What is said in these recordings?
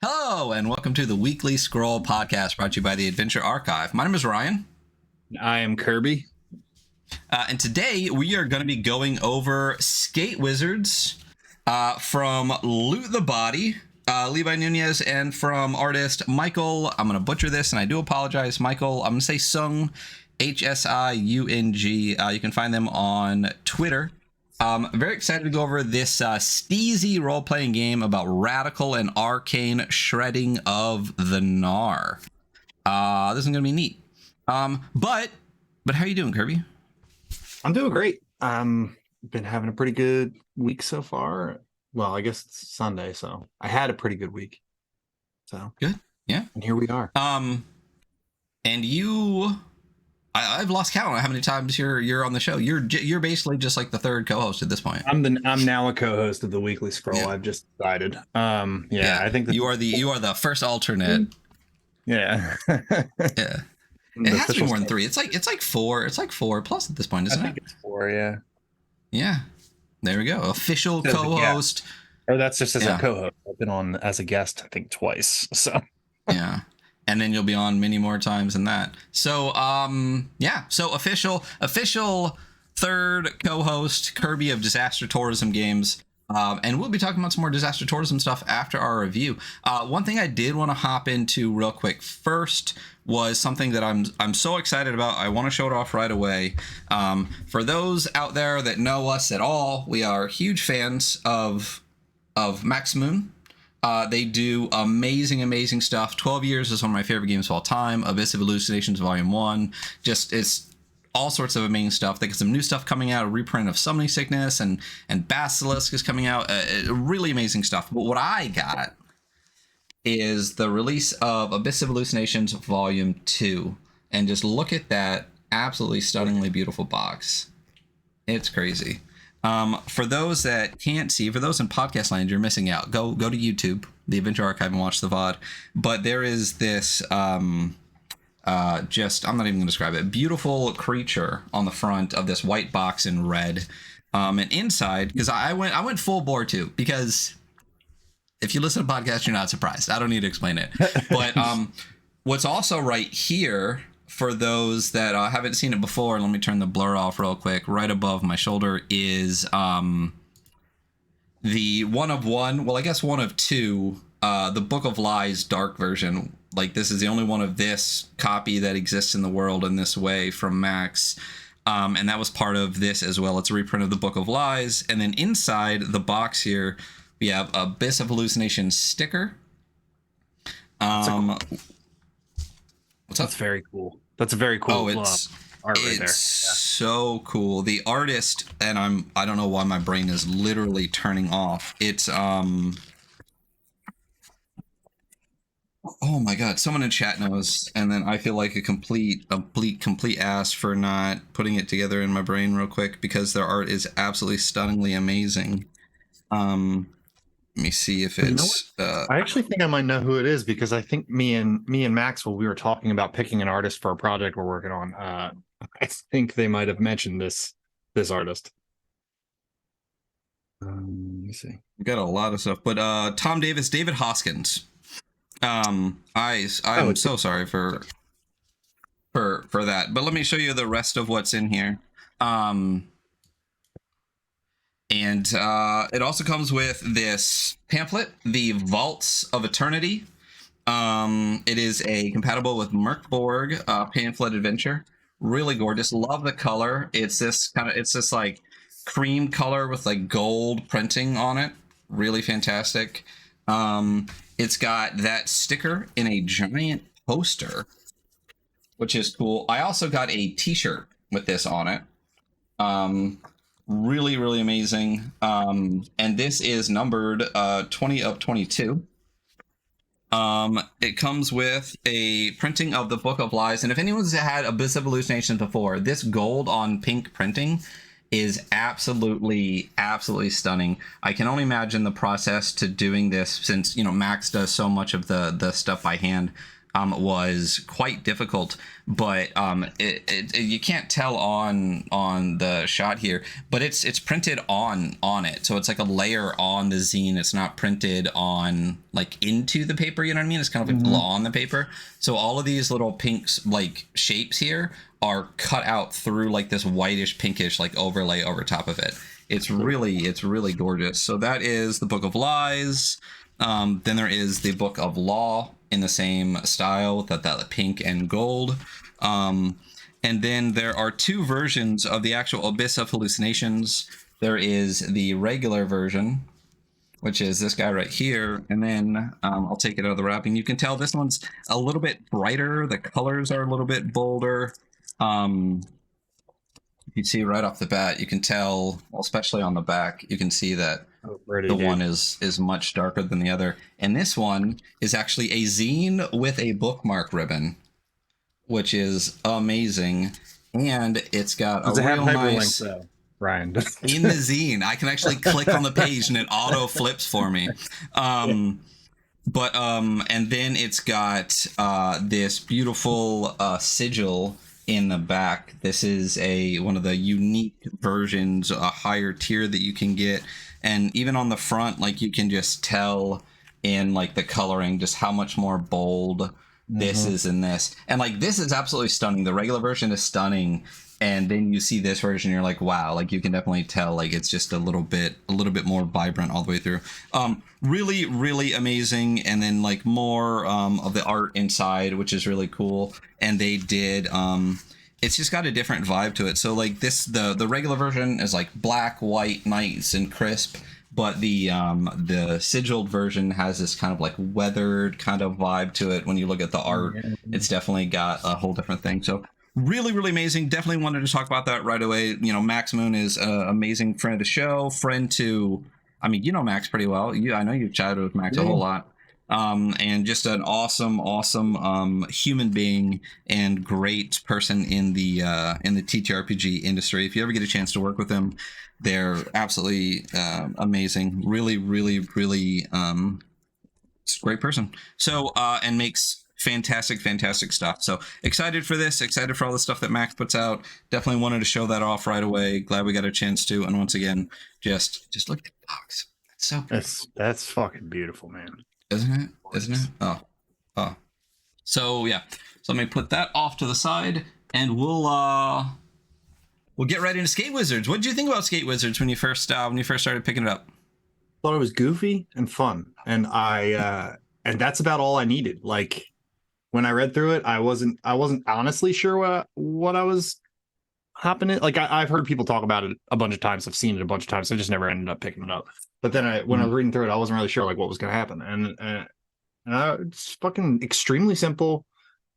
Hello, and welcome to the Weekly Scroll podcast brought to you by the Adventure Archive. My name is Ryan. I am Kirby. And today we are going to be going over Skate Wizards from Loot the Body, Levi Nunez, and from artist Michael. I'm going to butcher this, and I do apologize, Michael. I'm going to say Sung, Hsiung. You can find them on Twitter. Very excited to go over this steezy role-playing game about radical and arcane shredding of the Gnar. This is gonna be neat. But how are you doing, Kirby? I'm doing great. Been having a pretty good week so far. Well, I guess it's Sunday, so I had a pretty good week. So Good, yeah. And here we are. And you, I've lost count on how many times you're on the show. You're basically just like the third co-host at this point. I'm now a co-host of the Weekly Scroll. Yeah. I've just decided. I think you are the first alternate. Yeah. Yeah. It has to be more than three. It's like four. It's like four plus at this point, isn't it? I think it's four. Yeah. Yeah. There we go. Official co-host. Or that's just as a co-host. I've been on as a guest, I think, twice. So. Yeah. And then you'll be on many more times than that. So, So official third co-host, Kirby of Disaster Tourism Games. And we'll be talking about some more disaster tourism stuff after our review. One thing I did want to hop into real quick first was something that I'm so excited about. I want to show it off right away. For those out there that know us at all, we are huge fans of Max Moon. They do amazing stuff. 12 Years is one of my favorite games of all time. Abyss of Hallucinations Volume 1. It's all sorts of amazing stuff. They got some new stuff coming out, a reprint of Summoning Sickness, and Basilisk is coming out. Really amazing stuff. But what I got is the release of Abyss of Hallucinations Volume 2. And just look at that absolutely stunningly beautiful box. It's crazy. For those that can't see, for those in podcast land, you're missing out. Go to YouTube, the Adventure Archive, and watch the VOD. But there is this I'm not even gonna describe it, beautiful creature on the front of this white box in red. And inside, because I went full bore too, because if you listen to podcasts, you're not surprised. I don't need to explain it. But what's also right here, for those that haven't seen it before, let me turn the blur off real quick. Right above my shoulder is the one of two, the Book of Lies Dark version. Like, this is the only one of this copy that exists in the world in this way from Max. And that was part of this as well. It's a reprint of the Book of Lies. And then inside the box here, we have Abyss of Hallucination sticker. What's up? That's very cool. That's a very cool art right there. It's so cool. The artist, and I don't know why my brain is literally turning off. It's oh my god, someone in chat knows, and then I feel like a complete ass for not putting it together in my brain real quick, because their art is absolutely stunningly amazing. Let me see if it's I actually think I might know who it is, because I think me and Maxwell, we were talking about picking an artist for a project we're working on. I think they might have mentioned this artist. Let me see. We got a lot of stuff, but Tom Davis, David Hoskins. I'm so sorry for that, but let me show you the rest of what's in here. And it also comes with this pamphlet, The Vaults of Eternity. It is a compatible with Merkborg pamphlet adventure. Really gorgeous. Love the color. It's this like cream color with like gold printing on it. Really fantastic. It's got that sticker in a giant poster, which is cool. I also got a t-shirt with this on it. Really amazing. And this is numbered 20 of 22. It comes with a printing of the Book of Lies, and if anyone's had Abyss of Hallucinations before, this gold on pink printing is absolutely stunning. I can only imagine the process to doing this, since Max does so much of the stuff by hand. was quite difficult, but you can't tell on the shot here, but it's printed on it, so it's like a layer on the zine. It's not printed on like into the paper, you know what I mean? It's kind of like on the paper. So all of these little pinks like shapes here are cut out through like this whitish pinkish like overlay over top of it. It's really gorgeous. So that is the Book of Lies. Then there is the Book of Law in the same style with that pink and gold. And then there are two versions of the actual Abyss of Hallucinations. There is the regular version, which is this guy right here. And then I'll take it out of the wrapping. You can tell this one's a little bit brighter. The colors are a little bit bolder. You see right off the bat, you can tell, well, especially on the back, you can see that the one is much darker than the other. And this one is actually a zine with a bookmark ribbon, which is amazing. And it's got a real nice... though, Ryan. In the zine, I can actually click on the page and it auto flips for me. And then it's got this beautiful sigil in the back. This is one of the unique versions, a higher tier that you can get. And even on the front, like you can just tell in like the coloring just how much more bold this is in this. And like this is absolutely stunning. The regular version is stunning. And then you see this version, you're like, wow, like you can definitely tell like it's just a little bit more vibrant all the way through. Really, really amazing. And then like more of the art inside, which is really cool. And they did it's just got a different vibe to it. So like this, the regular version is like black, white, nice and crisp, but the sigiled version has this kind of like weathered kind of vibe to it. When you look at the art, it's definitely got a whole different thing. So really, really amazing. Definitely wanted to talk about that right away. You know, Max Moon is an amazing friend of the show, friend to, I mean, you know Max pretty well. I know you've chatted with Max a whole lot. And just an awesome human being and great person in the ttrpg industry. If you ever get a chance to work with them, they're absolutely amazing. Really, really, really it's a great person. So and makes fantastic stuff. So excited for this, excited for all the stuff that Max puts out. Definitely wanted to show that off right away. Glad we got a chance to. And once again, just look at the box. It's so good. That's fucking beautiful, man. Isn't it? Oh. So yeah. So let me put that off to the side, and we'll get right into Skate Wizards. What did you think about Skate Wizards when you first started picking it up? Thought it was goofy and fun, and and that's about all I needed. Like when I read through it, I wasn't honestly sure what I was hopping in. Like I've heard people talk about it a bunch of times. I've seen it a bunch of times. I just never ended up picking it up. But then when I was reading through it, I wasn't really sure like what was going to happen. And it's fucking extremely simple.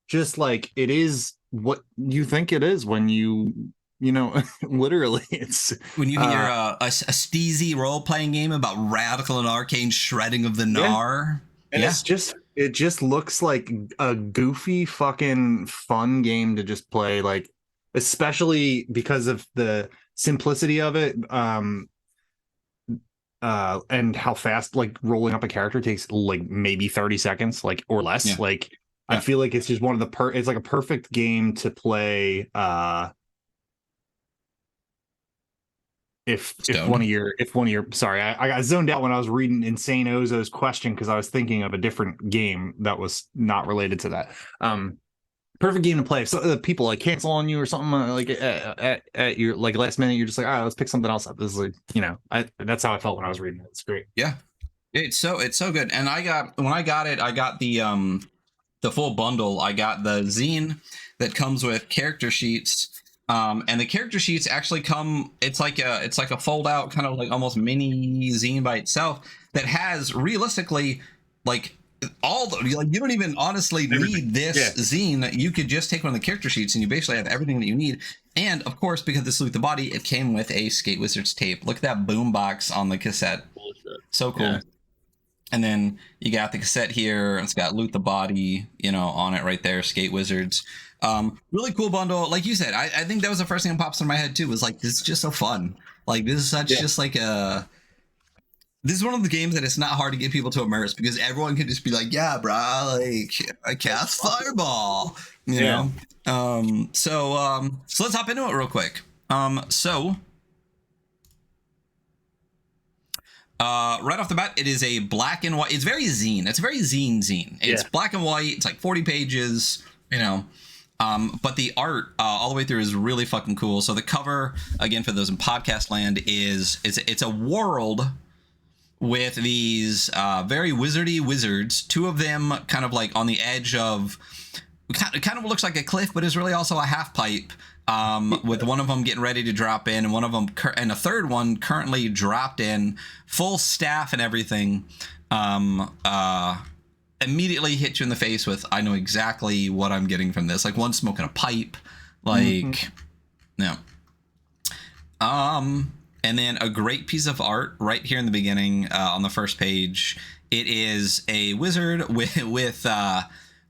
Just like it is what you think it is when you know, literally it's when you hear a steezy role-playing game about radical and arcane shredding of the gnar. And it just looks like a goofy fucking fun game to just play, like especially because of the simplicity of it. And how fast like rolling up a character takes like maybe 30 seconds, like or less. Yeah. Like I feel like it's just one of the it's like a perfect game to play if one of your sorry, I got zoned out when I was reading Insane Ozo's question because I was thinking of a different game that was not related to that. Perfect game to play. So people like cancel on you or something like at your like last minute, you're just like, all right, let's pick something else up. This is like, you know, that's how I felt when I was reading it. It's great. Yeah, it's so good. And when I got it, I got the full bundle. I got the zine that comes with character sheets. And the character sheets actually come. It's like a fold out kind of like almost mini zine by itself that has realistically like all the, like you don't even honestly need this zine. You could just take one of the character sheets and you basically have everything that you need. And of course, because this Loot the Body, it came with a Skate Wizards tape. Look at that boombox on the cassette. So cool. Yeah. And then you got the cassette here. It's got Loot the Body, you know, on it right there. Skate Wizards. Really cool bundle. Like you said, I think that was the first thing that pops in my head too. Was like, this is just so fun. Like this is such just like a This is one of the games that it's not hard to get people to immerse because everyone can just be like, yeah, brah, like I cast fireball, you Yeah. know? So let's hop into it real quick. Right off the bat, it is a black and white. It's very zine. It's very zine. It's black and white. It's like 40 pages, you know. But the art all the way through is really fucking cool. So the cover, again, for those in podcast land, it's a world with these very wizardy wizards. Two of them kind of like on the edge of, kind of looks like a cliff, but is really also a half pipe. With one of them getting ready to drop in, and one of them, and a third one currently dropped in, full staff and everything. Immediately hit you in the face with, I know exactly what I'm getting from this. Like one smoking a pipe, like, no. And then a great piece of art right here in the beginning, on the first page. It is a wizard with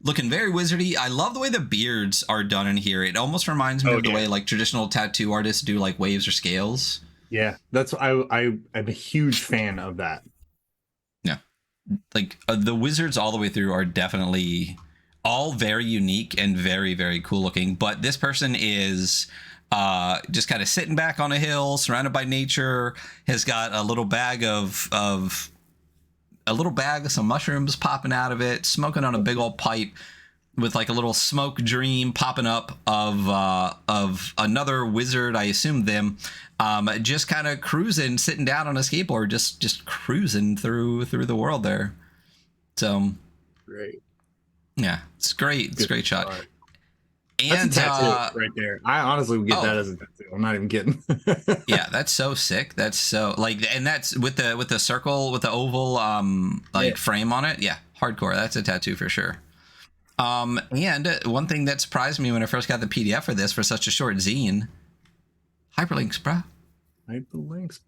looking very wizardy. I love the way the beards are done in here. It almost reminds me of the way like traditional tattoo artists do like waves or scales. Yeah, that's I'm a huge fan of that. Yeah, like the wizards all the way through are definitely all very unique and very, very cool looking. But this person is just kind of sitting back on a hill, surrounded by nature. Has got a little bag of some mushrooms popping out of it, smoking on a big old pipe with like a little smoke dream popping up of another wizard, I assume them, just kind of cruising, sitting down on a skateboard, just cruising through the world there. So great. Yeah, it's great. It's a great shot. Right. And that's a tattoo right there. I honestly would get that as a tattoo. I'm not even kidding. Yeah, that's so sick. That's so like, and that's with the circle, with the oval frame on it. Yeah, hardcore. That's a tattoo for sure. And one thing that surprised me when I first got the PDF for this, for such a short zine, hyperlinks, bruh. Hyperlinks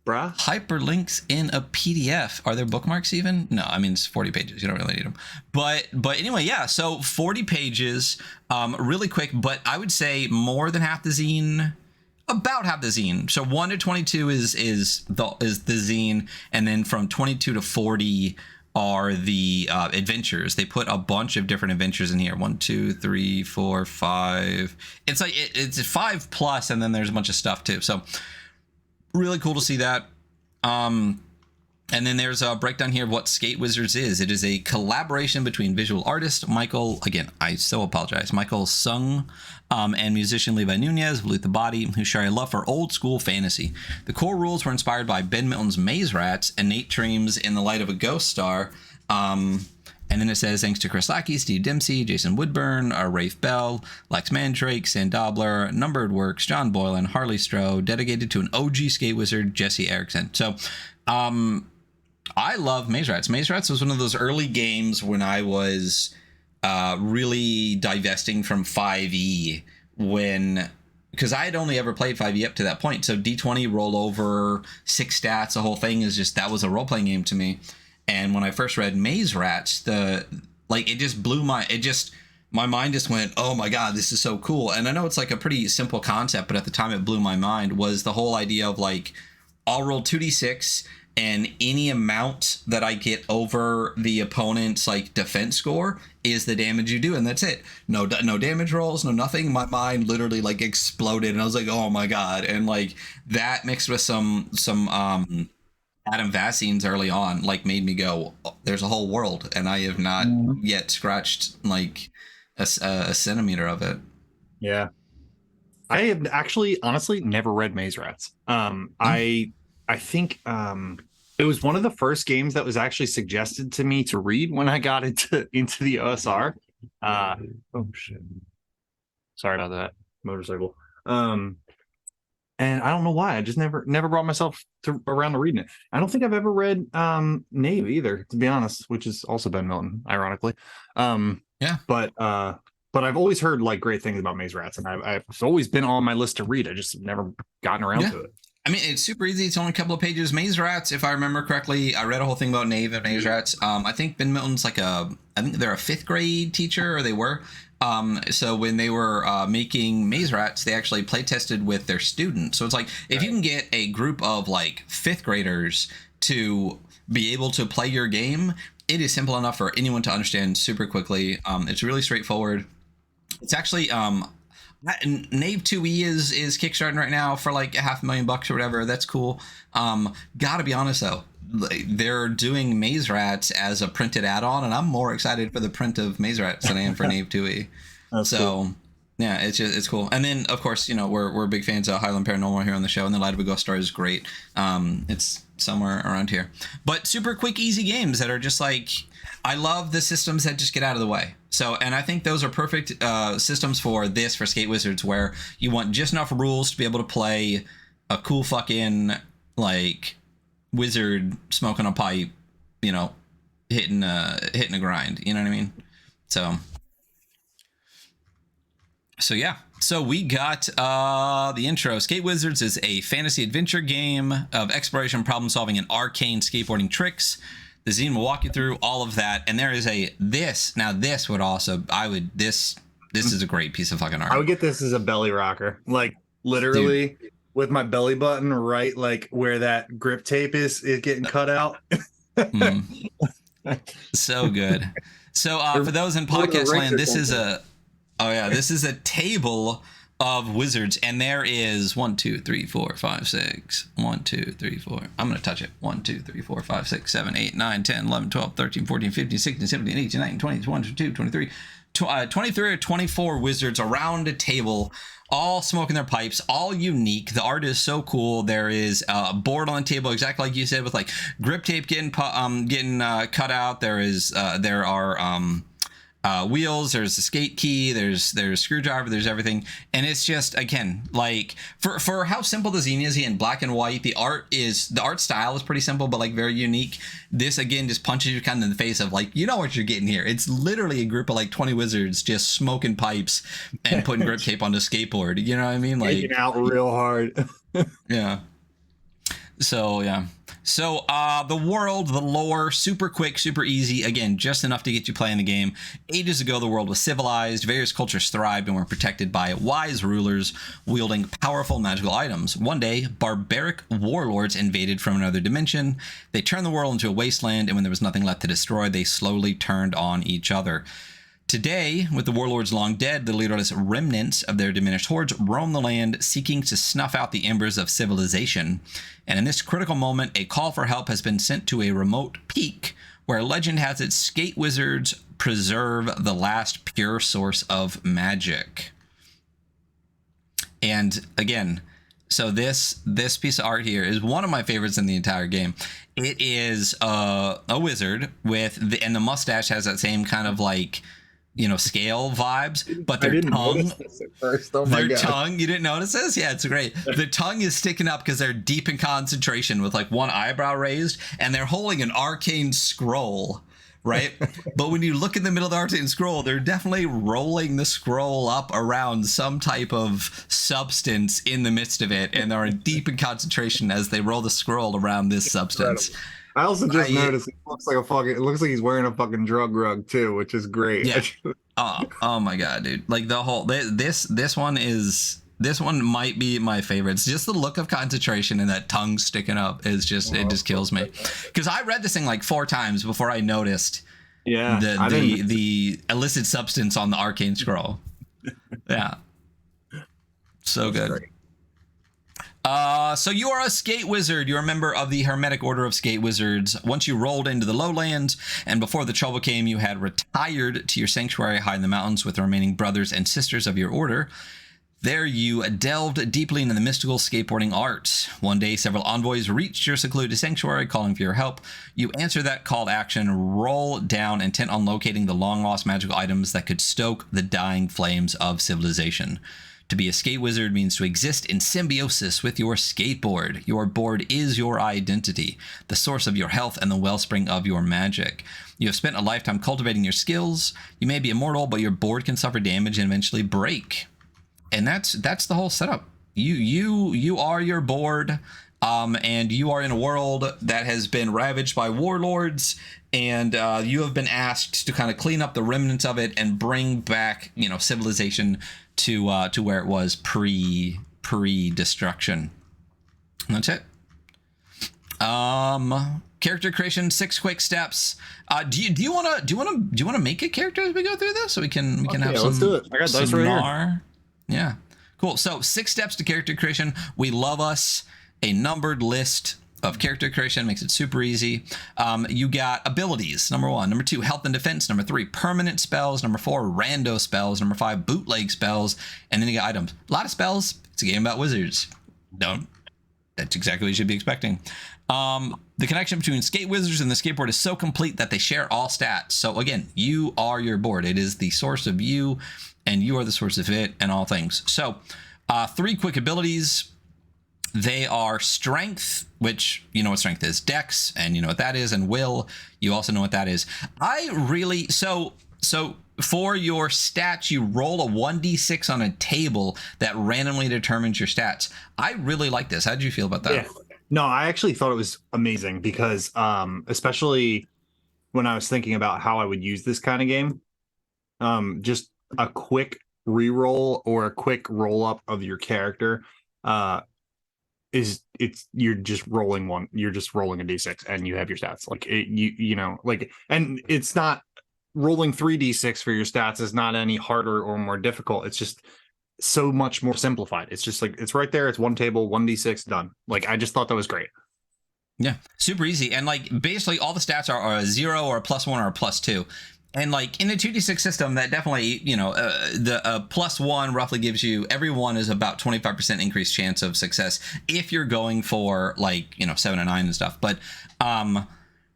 in a PDF. Are there bookmarks even? No, I mean, it's 40 pages. You don't really need them. But anyway, yeah. So 40 pages, really quick. But I would say more than half the zine, about half the zine. So 1 to 22 is the zine, and then from 22 to 40 are the adventures. They put a bunch of different adventures in here. 1, 2, 3, 4, 5. It's like it's 5 plus, and then there's a bunch of stuff too. So really cool to see that. And then there's a breakdown here of what Skate Wizards is. It is a collaboration between visual artist Michael, again, I so apologize, Michael Sung, and musician Levi Nunez of Loot the Body, who share a love for old school fantasy. The core rules were inspired by Ben Milton's Maze Rats and Nate Dream's In the Light of a Ghost Star. And then it says, thanks to Chris Lackey, Steve Dempsey, Jason Woodburn, Rafe Bell, Lex Mandrake, Sam Dobler, Numbered Works, John Boylan, Harley Stroh, dedicated to an OG skate wizard, Jesse Erickson. So, I love Maze Rats. Maze Rats was one of those early games when I was really divesting from 5e, because I had only ever played 5e up to that point. So D20, rollover, 6 stats, the whole thing is just, that was a role-playing game to me. And when I first read Maze Rats, it just blew my mind just went, oh my God, this is so cool. And I know it's like a pretty simple concept, but at the time it blew my mind, was the whole idea of like, I'll roll 2d6 and any amount that I get over the opponent's like defense score is the damage you do. And that's it. No damage rolls, no nothing. My mind literally like exploded and I was like, oh my God. And like that mixed with some Adam Vassine's early on, like, made me go, oh, there's a whole world, and I have not yet scratched like a centimeter of it. Yeah, I have actually, honestly, never read Maze Rats. I think it was one of the first games that was actually suggested to me to read when I got into the OSR. Oh shit! Sorry about that motorcycle. And I don't know why. I just never brought myself around to reading it. I don't think I've ever read Knave either, to be honest, which is also Ben Milton, ironically. Yeah. But I've always heard like great things about Maze Rats, and I've always been on my list to read. I just never gotten around to it. I mean, it's super easy. It's only a couple of pages. Maze Rats, if I remember correctly, I read a whole thing about Knave and Maze Rats. I think Ben Milton's I think they're a 5th grade teacher, or they were. So when they were making Maze Rats, they actually play tested with their students. So it's like, if you can get a group of like 5th graders to be able to play your game, it is simple enough for anyone to understand super quickly. It's really straightforward. It's actually Knave 2e is kickstarting right now for like $500,000 or whatever. That's cool. Gotta be honest though, they're doing Maze Rats as a printed add-on, and I'm more excited for the print of Maze Rats than I am for Knave 2e. So cool. Yeah, it's cool. And then of course, we're big fans of Highland Paranormal here on the show, and the Light of a Ghost Star is great. It's somewhere around here, but super quick, easy games that are just like, I love the systems that just get out of the way. So, and I think those are perfect systems for Skate Wizards, where you want just enough rules to be able to play a cool fucking like wizard smoking a pipe, hitting a grind. You know what I mean? So yeah. So we got the intro. Skate Wizards is a fantasy adventure game of exploration, problem solving, and arcane skateboarding tricks. The zine will walk you through all of that, and there is this is a great piece of fucking art. I would get this as a belly rocker, like literally. Dude. With my belly button right like where that grip tape is getting cut out. So good. So for those in podcast land, this is a table of wizards, and there is 1 2 3 4 5 6 1 2 3 4 I'm gonna touch it 1 2 3 4 5 6 7 8 9 10 11 12 13 14 15 16 17 18 19 20 21 22 23 23 or 24 wizards around a table, all smoking their pipes, all unique. The art is so cool. There is a board on the table, exactly like you said, with like grip tape getting cut out. There are wheels, there's the skate key, there's screwdriver, there's everything. And it's just, again, like for how simple the zine is in black and white, the art style is pretty simple, but like very unique. This again just punches you kind of in the face of like, you know what you're getting here. It's literally a group of like 20 wizards just smoking pipes and putting grip tape on the skateboard. You know what I mean? Like taking out real hard. Yeah. So yeah. So the world, the lore, super quick, super easy. Again, just enough to get you playing the game. Ages ago, the world was civilized. Various cultures thrived and were protected by wise rulers wielding powerful magical items. One day, barbaric warlords invaded from another dimension. They turned the world into a wasteland, and when there was nothing left to destroy, they slowly turned on each other. Today, with the warlords long dead, the leaderless remnants of their diminished hordes roam the land, seeking to snuff out the embers of civilization. And in this critical moment, a call for help has been sent to a remote peak, where legend has it skate wizards preserve the last pure source of magic. And again, so this piece of art here is one of my favorites in the entire game. It is a wizard and the mustache has that same kind of like, scale vibes, but their tongue, tongue, you didn't notice this? Yeah, it's great. The tongue is sticking up because they're deep in concentration with like one eyebrow raised, and they're holding an arcane scroll, right? But when you look in the middle of the arcane scroll, they're definitely rolling the scroll up around some type of substance in the midst of it, and they're deep in concentration as they roll the scroll around this substance. Incredible. I also just noticed it looks like he's wearing a fucking drug rug too, which is great. Yeah. Oh my god, dude! Like the whole this one might be my favorite. It's just the look of concentration and that tongue sticking up is just it just kills me. Because I read this thing like 4 times before I noticed the illicit substance on the arcane scroll. Yeah, so good. Great. So you are a skate wizard. You're a member of the Hermetic Order of Skate Wizards. Once you rolled into the lowlands, and before the trouble came, you had retired to your sanctuary high in the mountains with the remaining brothers and sisters of your order. There you delved deeply into the mystical skateboarding arts. One day, several envoys reached your secluded sanctuary calling for your help. You answer that call to action, roll down, intent on locating the long-lost magical items that could stoke the dying flames of civilization. To be a skate wizard means to exist in symbiosis with your skateboard. Your board is your identity, the source of your health and the wellspring of your magic. You have spent a lifetime cultivating your skills. You may be immortal, but your board can suffer damage and eventually break. And that's the whole setup. You are your board, and you are in a world that has been ravaged by warlords, and you have been asked to kind of clean up the remnants of it and bring back, civilization to where it was pre-destruction. And that's it. Character creation, 6 quick steps. Do you want to make a character as we go through this, so we can have some. Let's do it. I got dice right here. Yeah, cool. So 6 steps to character creation. We love us a numbered list of character creation, makes it super easy. You got abilities, number 1. Number 2, health and defense. Number 3, permanent spells. Number 4, rando spells. Number 5, bootleg spells. And then you got items. A lot of spells. It's a game about wizards. That's exactly what you should be expecting. The connection between skate wizards and the skateboard is so complete that they share all stats. So again, you are your board. It is the source of you, and you are the source of it and all things. So 3 quick abilities. They are strength, which you know what strength is, dex, and you know what that is, and will, you also know what that is. So for your stats, you roll a 1d6 on a table that randomly determines your stats. I really like this. How did you feel about that? Yeah. No, I actually thought it was amazing because especially when I was thinking about how I would use this kind of game, just a quick reroll or a quick roll up of your character you're just rolling a d6 and you have your stats. Like and it's not rolling 3d6 for your stats is not any harder or more difficult. It's just so much more simplified. It's just like it's right there. It's one table, 1d6, done. Like I just thought that was great. Yeah, super easy. And like basically all the stats are a 0 or a +1 or a +2. And like in the 2d6 system, that definitely, the +1 roughly gives you, every one is about 25% increased chance of success if you're going for like, 7 and 9 and stuff. But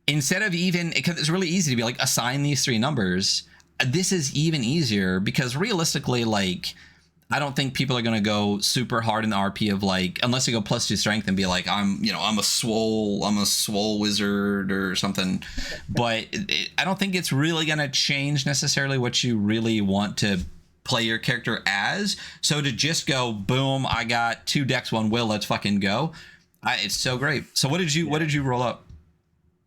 instead of because it's really easy to be like, assign these 3 numbers, this is even easier because realistically, like, I don't think people are going to go super hard in the RP of like, unless you go +2 strength and be like, I'm a swole wizard or something. But I don't think it's really going to change necessarily what you really want to play your character as. So to just go, boom, I got 2 dex, 1 will, let's fucking go. It's so great. So what did you roll up?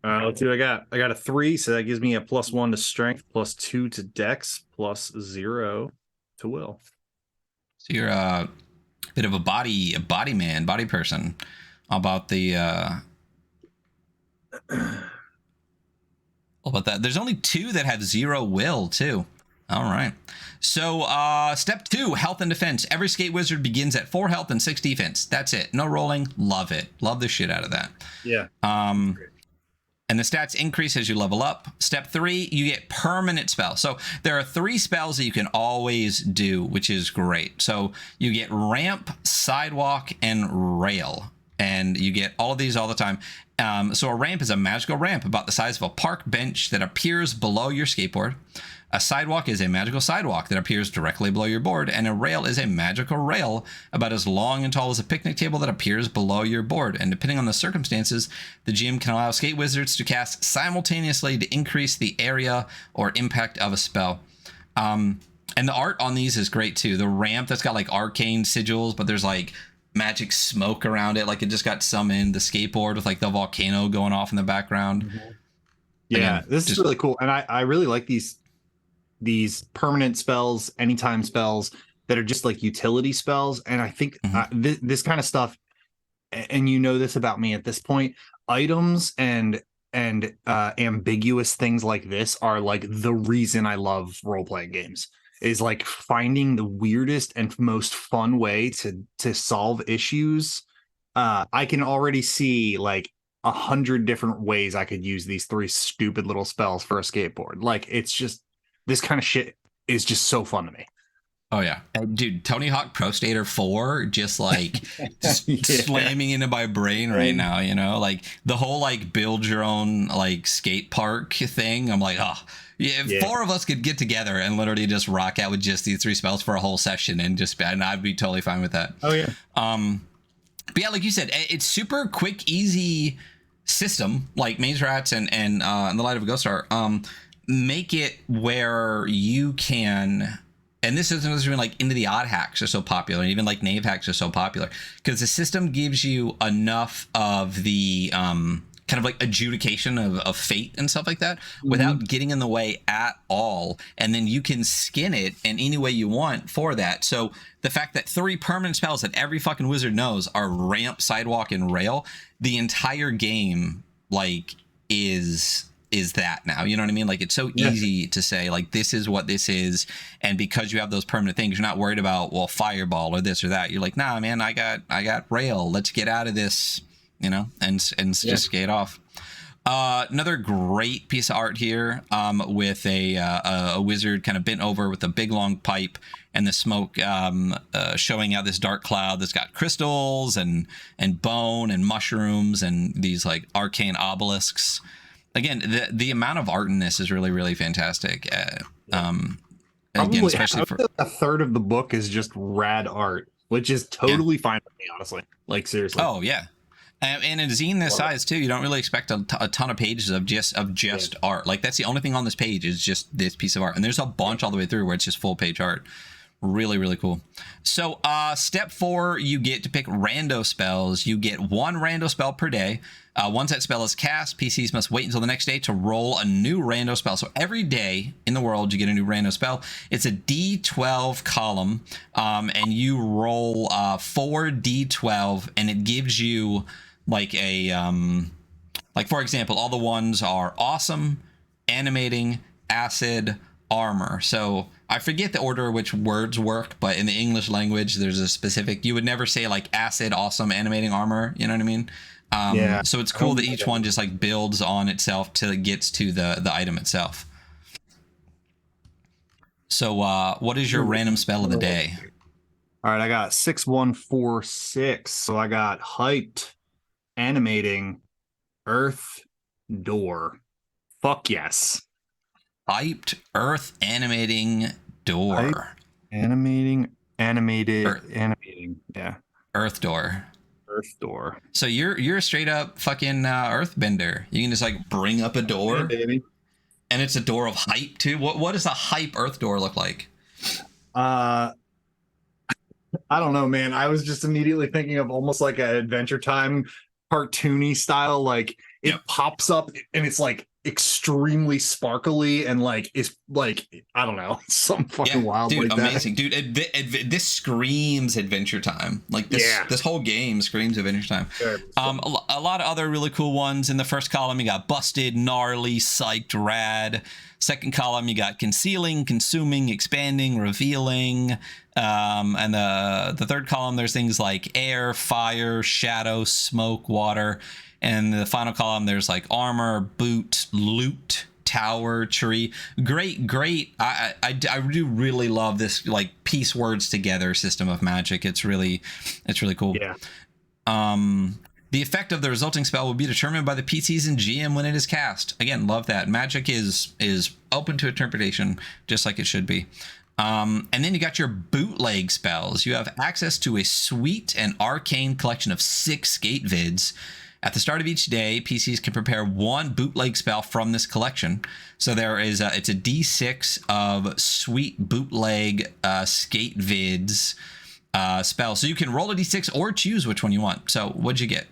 Let's see what I got a 3, so that gives me a +1 to strength, +2 to dex, +0 to will. So you're a bit of a body person. How about that? There's only 2 that have 0 will too. All right. So step 2, health and defense. Every skate wizard begins at 4 health and 6 defense. That's it. No rolling. Love it. Love the shit out of that. Yeah. And the stats increase as you level up. Step 3, you get permanent spells. So there are 3 spells that you can always do, which is great. So you get ramp, sidewalk, and rail. And you get all of these all the time. So a ramp is a magical ramp about the size of a park bench that appears below your skateboard. A sidewalk is a magical sidewalk that appears directly below your board, and a rail is a magical rail about as long and tall as a picnic table that appears below your board. And depending on the circumstances, the GM can allow skate wizards to cast simultaneously to increase the area or impact of a spell. And the art on these is great too. The ramp that's got like arcane sigils, but there's like magic smoke around it, like it just got summoned. The skateboard with like the volcano going off in the background. Mm-hmm. Yeah, again, this is really cool, and I really like these permanent spells, anytime spells that are just like utility spells. And I think this kind of stuff, and this about me at this point, items and ambiguous things like this are like the reason I love role-playing games, is like finding the weirdest and most fun way to solve issues. I can already see like 100 different ways I could use these 3 stupid little spells for a skateboard. Like, it's just, this kind of shit is just so fun to me. Oh yeah, dude, Tony Hawk Pro Skater 4 just like slamming into my brain right now. Like the whole like build your own like skate park thing. I'm like, oh yeah, if 4 of us could get together and literally just rock out with just these 3 spells for a whole session, and I'd be totally fine with that. Oh yeah. But yeah, like you said, it's super quick, easy system, like Maze Rats and In the Light of a Ghost Star. Make it where you can, and this isn't even like Into the Odd Hacks are so popular, and even like Knave Hacks are so popular, because the system gives you enough of the kind of like adjudication of fate and stuff like that without getting in the way at all, and then you can skin it in any way you want for that. So the fact that 3 permanent spells that every fucking wizard knows are ramp, sidewalk, and rail, the entire game like is that now, you know what I mean? Like it's so easy to say like this is what this is, and because you have those permanent things, you're not worried about, well, fireball or this or that. You're like, nah man, I got rail, let's get out of this, you know, and just skate off. Another great piece of art here, with a wizard kind of bent over with a big long pipe and the smoke showing out this dark cloud that's got crystals and bone and mushrooms and these like arcane obelisks. Again, the amount of art in this is really, really fantastic. Again, especially for a third of the book is just rad art, which is totally fine with me, honestly. Like seriously. Oh yeah. And in a zine this size too, you don't really expect a ton of pages of just art. Like that's the only thing on this page is just this piece of art, and there's a bunch all the way through where it's just full page art. Really, really cool. So step 4, you get to pick rando spells. You get 1 rando spell per day. Once that spell is cast, PCs must wait until the next day to roll a new rando spell. So every day in the world, you get a new rando spell. It's a D12 column, and you roll 4 D12, and it gives you like a, like for example, all the ones are awesome, animating, acid, armor. So I forget the order which words work, but in the English language, there's a specific, you would never say like acid, awesome, animating, armor. You know what I mean? So it's cool that each one just like builds on itself till it gets to the item itself. So what is your random spell of the day? All right, I got 6146. So I got hyped, animating, earth, door. Fuck yes. Hyped, earth, animating, door. Hyped, animated, Earth. animating. Yeah. Earth door. Earth door. So you're a straight up fucking earthbender. You can just like bring up a door, hey, baby. And it's a door of hype too. What does a hype earth door look like? I don't know, man. I was just immediately thinking of almost like an Adventure Time cartoony style. Like it pops up and it's like extremely sparkly and like it's like, I don't know, something fucking wild, dude, like amazing that. dude. This screams Adventure Time. Like this whole game screams Adventure Time. A lot of other really cool ones. In the first column you got busted, gnarly, psyched, rad. Second column you got concealing, consuming, expanding, revealing. And the third column there's things like air, fire, shadow, smoke, water. And the final column, there's like armor, boot, loot, tower, tree. Great. I do really love this like piece words together system of magic. It's really cool. Yeah. The effect of the resulting spell will be determined by the PCs and GM when it is cast. Again, love that. Magic is open to interpretation, just like it should be. And then you got your bootleg spells. You have access to a sweet and arcane collection of 6 skate vids. At the start of each day, PCs can prepare 1 bootleg spell from this collection. So there is it's a D6 of sweet bootleg skate vids spell. So you can roll a D6 or choose which one you want. So what'd you get?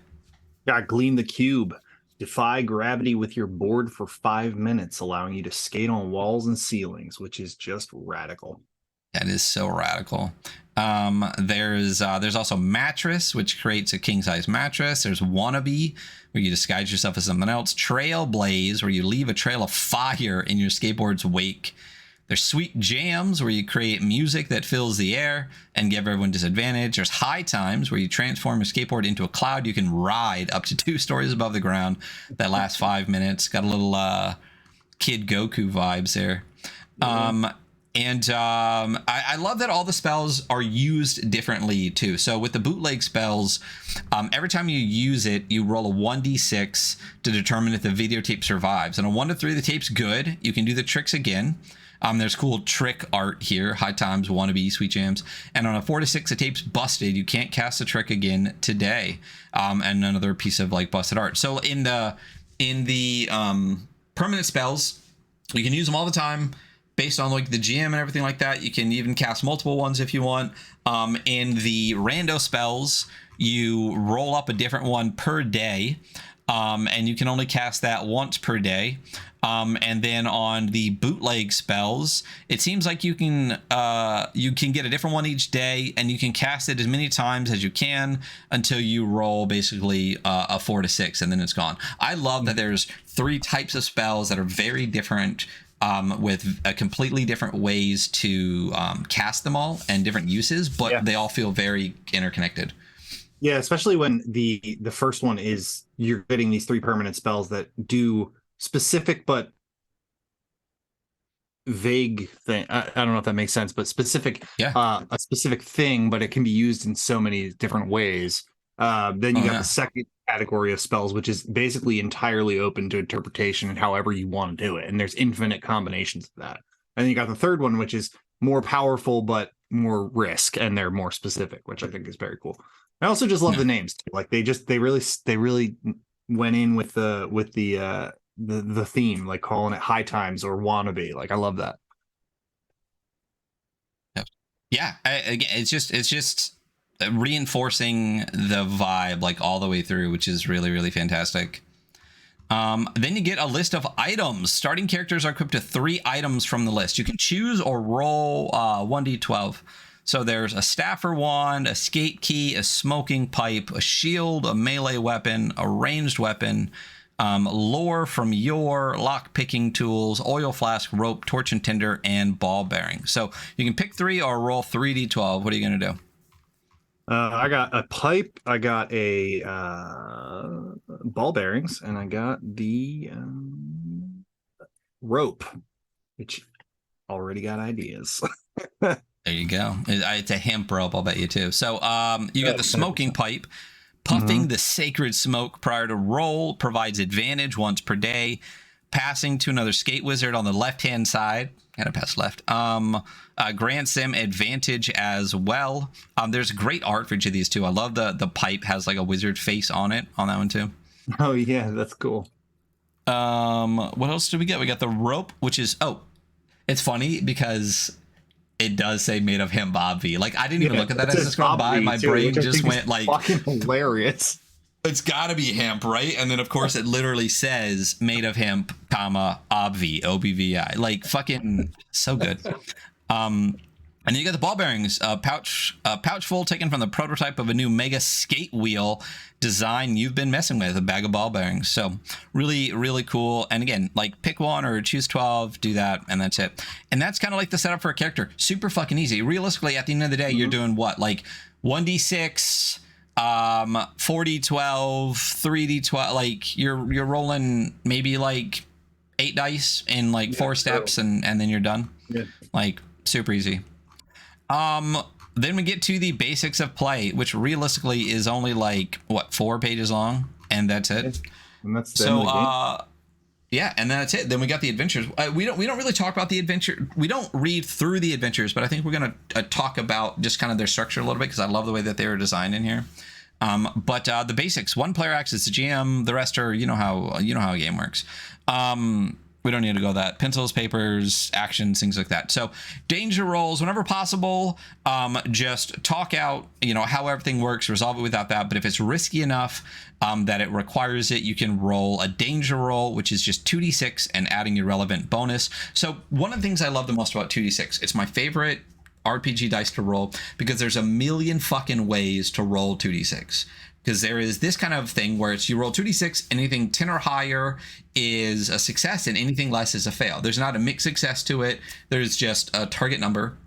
Got Gleam the Cube. Defy gravity with your board for 5 minutes, allowing you to skate on walls and ceilings, which is just radical. That is so radical. There's also Mattress, which creates a king-size mattress. There's Wannabe, where you disguise yourself as something else. Trailblaze, where you leave a trail of fire in your skateboard's wake. There's Sweet Jams, where you create music that fills the air and give everyone disadvantage. There's High Times, where you transform your skateboard into a cloud you can ride up to 2 stories above the ground. That lasts 5 minutes. Got a little Kid Goku vibes there. I love that all the spells are used differently too. So with the bootleg spells, every time you use it, you roll a 1d6 to determine if the videotape survives. And a 1 to 3, the tape's good. You can do the tricks again. There's cool trick art here. High Times, Wannabe, Sweet Jams. And on a 4 to 6, the tape's busted. You can't cast the trick again today. And another piece of like busted art. So in the permanent spells, you can use them all the time. Based on like the GM and everything like that, you can even cast multiple ones if you want. In the rando spells, you roll up a different one per day. and you can only cast that once per day. And then on the bootleg spells, it seems like you can get a different one each day, and you can cast it as many times as you can until you roll basically a 4 to 6, and then it's gone. I love that there's 3 types of spells that are very different, with completely different ways to cast them all and different uses, but they all feel very interconnected. Yeah, especially when the first one is you're getting these 3 permanent spells that do specific but vague thing. I don't know if that makes sense, but specific, a specific thing, but it can be used in so many different ways. Then you got the second category of spells, which is basically entirely open to interpretation and however you want to do it. And there's infinite combinations of that. And then you got the third one, which is more powerful, but more risk, and they're more specific, which I think is very cool. I also just love the names too. Like they really went in with the theme, like calling it High Times or Wannabe. Like I love that. Yeah, it's just reinforcing the vibe like all the way through, which is really, really fantastic. Then you get a list of items. Starting characters are equipped to 3 items from the list. You can choose or roll 1d12. So there's a staff or wand, a skate key, a smoking pipe, a shield, a melee weapon, a ranged weapon, lore from your lock picking tools, oil flask, rope, torch and tinder, and ball bearing. So you can pick 3 or roll 3d12. What are you going to do? I got a pipe, I got a ball bearings, and I got the rope, which already got ideas. There you go. It's a hemp rope, I'll bet you too. So you got the smoking pipe. Puffing the sacred smoke prior to roll provides advantage once per day. Passing to another skate wizard on the left-hand side. Gotta pass left. Grants them advantage as well. There's great art for each of these too. I love the pipe has like a wizard face on it on that one too. Oh yeah, that's cool. What else do we get? We got the rope, which is it's funny because it does say made of hemp obvi. Like I didn't even look at that as it scrolled by. My brain just went like fucking hilarious. It's gotta be hemp, right? And then of course it literally says made of hemp, comma, obvi, OBVI. Like fucking so good. And then you got the ball bearings, pouch full taken from the prototype of a new mega skate wheel design you've been messing with, a bag of ball bearings. So really, really cool. And again, like pick 1 or choose 12, do that, and that's it. And that's kind of like the setup for a character. Super fucking easy. Realistically, at the end of the day, you're doing what? Like 1d6, 4d12, 3d12. Like you're rolling maybe like 8 dice in like 4 steps, and then you're done. Yeah. Like super easy. Then we get to the basics of play, which realistically is only like 4 pages long, and that's it. And that's the end of the game. Yeah, and that's it. Then we got the adventures. We don't really talk about the adventure. We don't read through the adventures, but I think we're gonna talk about just kind of their structure a little bit because I love the way that they were designed in here. But the basics: 1 player acts as the GM. The rest are you know how a game works. We don't need to go that. Pencils, papers, actions, things like that. So danger rolls, whenever possible, just talk out, how everything works, resolve it without that. But if it's risky enough that it requires it, you can roll a danger roll, which is just 2d6 and adding your relevant bonus. So one of the things I love the most about 2d6, it's my favorite RPG dice to roll because there's a million fucking ways to roll 2d6. Because there is this kind of thing where it's you roll 2d6, anything 10 or higher is a success and anything less is a fail. There's not a mixed success to it. There's just a target number.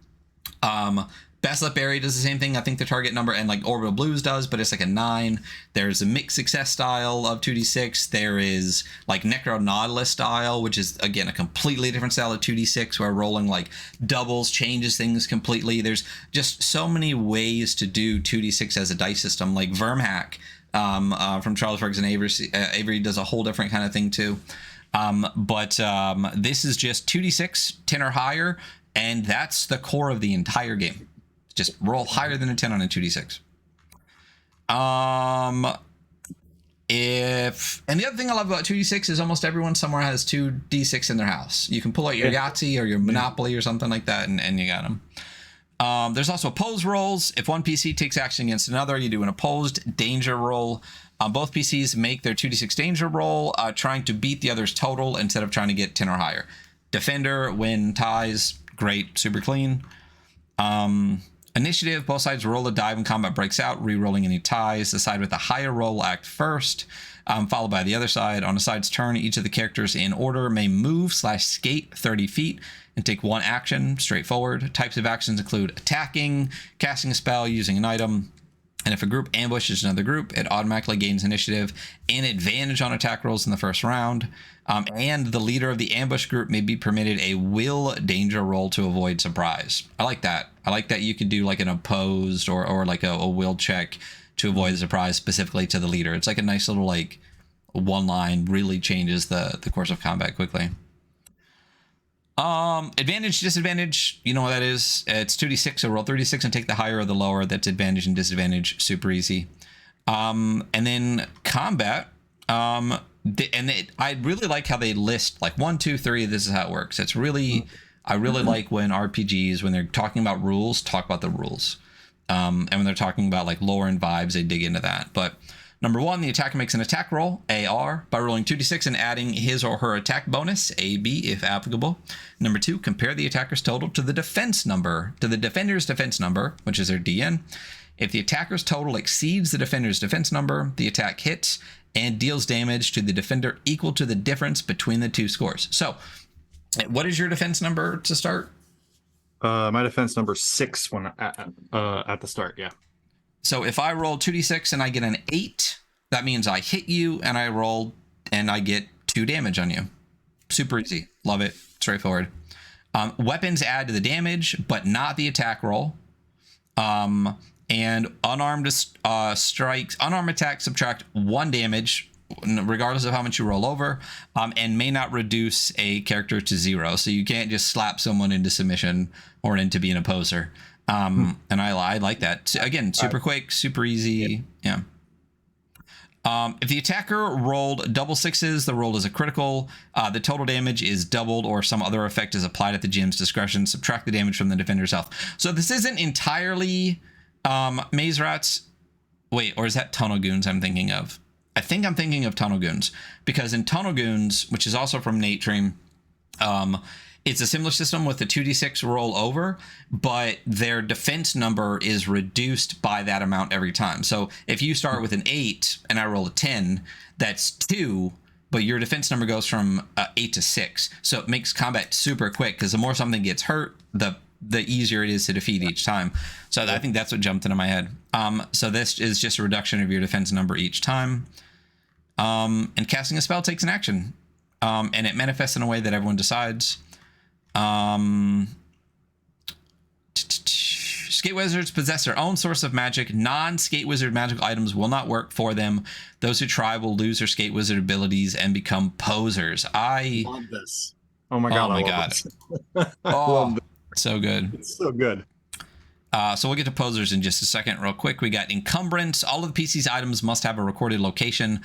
Best Left Berry does the same thing. I think the target number, and like Orbital Blues does, but it's like a 9. There's a mixed success style of 2d6. There is like Necro Nautilus style, which is again a completely different style of 2d6 where rolling like doubles changes things completely. There's just so many ways to do 2d6 as a dice system. Like Vermhack from Charles Ferguson Avery does a whole different kind of thing too. But this is just 2d6, 10 or higher, and that's the core of the entire game. Just roll higher than a 10 on a 2d6. And the other thing I love about 2d6 is almost everyone somewhere has 2d6 in their house. You can pull out your Yahtzee or your Monopoly or something like that, and you got them. There's also opposed rolls. If one PC takes action against another, you do an opposed danger roll. Both PCs make their 2d6 danger roll, trying to beat the other's total instead of trying to get 10 or higher. Defender, win, ties, great, super clean. Initiative, both sides roll a die when combat breaks out, re-rolling any ties. The side with the higher roll will act first, followed by the other side. On a side's turn, each of the characters in order may move/skate 30 feet and take one action, straightforward. Types of actions include attacking, casting a spell, using an item. And if a group ambushes another group, it automatically gains initiative and advantage on attack rolls in the first round. And the leader of the ambush group may be permitted a will danger roll to avoid surprise. I like that. I like that you could do like an opposed or like a will check to avoid the surprise specifically to the leader. It's like a nice little like one line, really changes the course of combat quickly. Advantage, disadvantage, you know what that is. It's 2d6, so roll 36 and take the higher or the lower. That's advantage and disadvantage, super easy. And then combat, I really like how they list like 1, 2, 3, this is how it works. It's really, I really like when RPGs, when they're talking about rules, talk about the rules. And when they're talking about like lore and vibes, they dig into that. But number 1, the attacker makes an attack roll, AR, by rolling 2d6 and adding his or her attack bonus, AB, if applicable. Number 2, compare the attacker's total to the defender's defense number, which is their DN. If the attacker's total exceeds the defender's defense number, the attack hits and deals damage to the defender equal to the difference between the two scores. So, what is your defense number to start? My defense number 6 when at the start, yeah. So if I roll 2d6 and I get an 8, that means I hit you and I roll and I get 2 damage on you. Super easy. Love it. Straightforward. Weapons add to the damage, but not the attack roll. And unarmed strikes, unarmed attacks subtract 1 damage, regardless of how much you roll over, and may not reduce a character to 0. So you can't just slap someone into submission or into being a poser. And I like that. Again, super quick, super easy. Yeah. If the attacker rolled double 6s, the roll is a critical. The total damage is doubled or some other effect is applied at the GM's discretion. Subtract the damage from the defender's health. So this isn't entirely Maze Rats. Wait, or is that Tunnel Goons I'm thinking of? I think I'm thinking of Tunnel Goons, because in Tunnel Goons, which is also from Nate Dream, it's a similar system with the 2d6 roll over, but their defense number is reduced by that amount every time. So if you start with an 8 and I roll a 10, that's 2, but your defense number goes from 8 to 6. So it makes combat super quick, because the more something gets hurt, the easier it is to defeat each time. So I think that's what jumped into my head. So this is just a reduction of your defense number each time. And casting a spell takes an action. And it manifests in a way that everyone decides. Skate wizards possess their own source of magic. Non-skate wizard magical items will not work for them. Those who try will lose their skate wizard abilities and become posers. I love this. Oh my god! Oh my god! Oh, so good. It's so good. So we'll get to posers in just a second. Real quick, we got encumbrance. All of the PC's items must have a recorded location.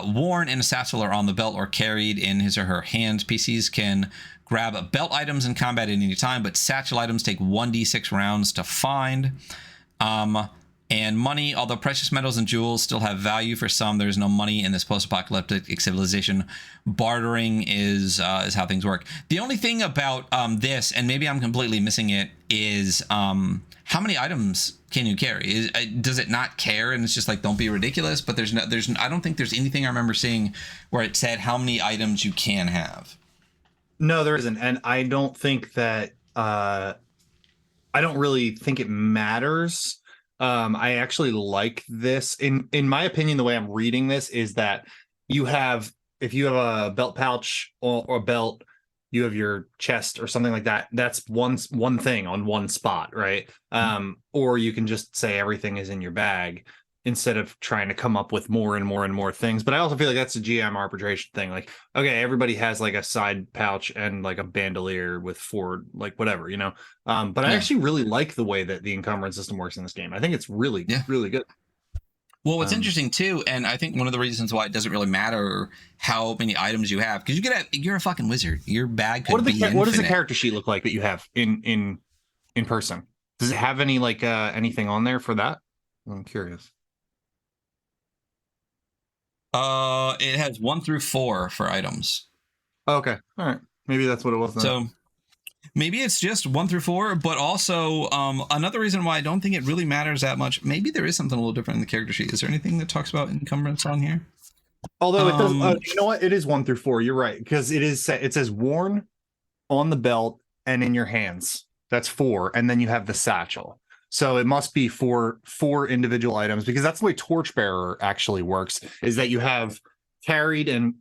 Worn in a satchel or on the belt or carried in his or her hands. PCs can grab belt items in combat at any time, but satchel items take 1d6 rounds to find. And money, although precious metals and jewels still have value for some, there's no money in this post-apocalyptic civilization. Bartering is how things work. The only thing about this, and maybe I'm completely missing it, is how many items can you carry? Does it not care? And it's just like, don't be ridiculous. But I don't think there's anything I remember seeing where it said how many items you can have. No, there isn't, and I don't think that. I don't really think it matters. I actually like this. In my opinion, the way I'm reading this is that if you have a belt pouch or a belt, you have your chest or something like that. That's one thing on one spot, right? Or you can just say everything is in your bag instead of trying to come up with more and more and more things. But I also feel like that's a GM arbitration thing. Like, okay, everybody has like a side pouch and like a bandolier with 4, like whatever, you know? But I actually really like the way that the encumbrance system works in this game. I think it's really, really good. Well, what's interesting too, and I think one of the reasons why it doesn't really matter how many items you have, because you're a fucking wizard. Your bag could be infinite. What does the character sheet look like that you have in person? Does it have any like anything on there for that? I'm curious. It has 1 through 4 for items. Okay, all right. Maybe that's what it was then. So maybe it's just 1 through 4, but also another reason why I don't think it really matters that much. Maybe there is something a little different in the character sheet. Is there anything that talks about encumbrance on here? Although it does, you know what? It is 1 through 4. You're right, because it says worn on the belt and in your hands. That's 4, and then you have the satchel. So it must be for 4 individual items, because that's the way Torchbearer actually works. Is that you have carried and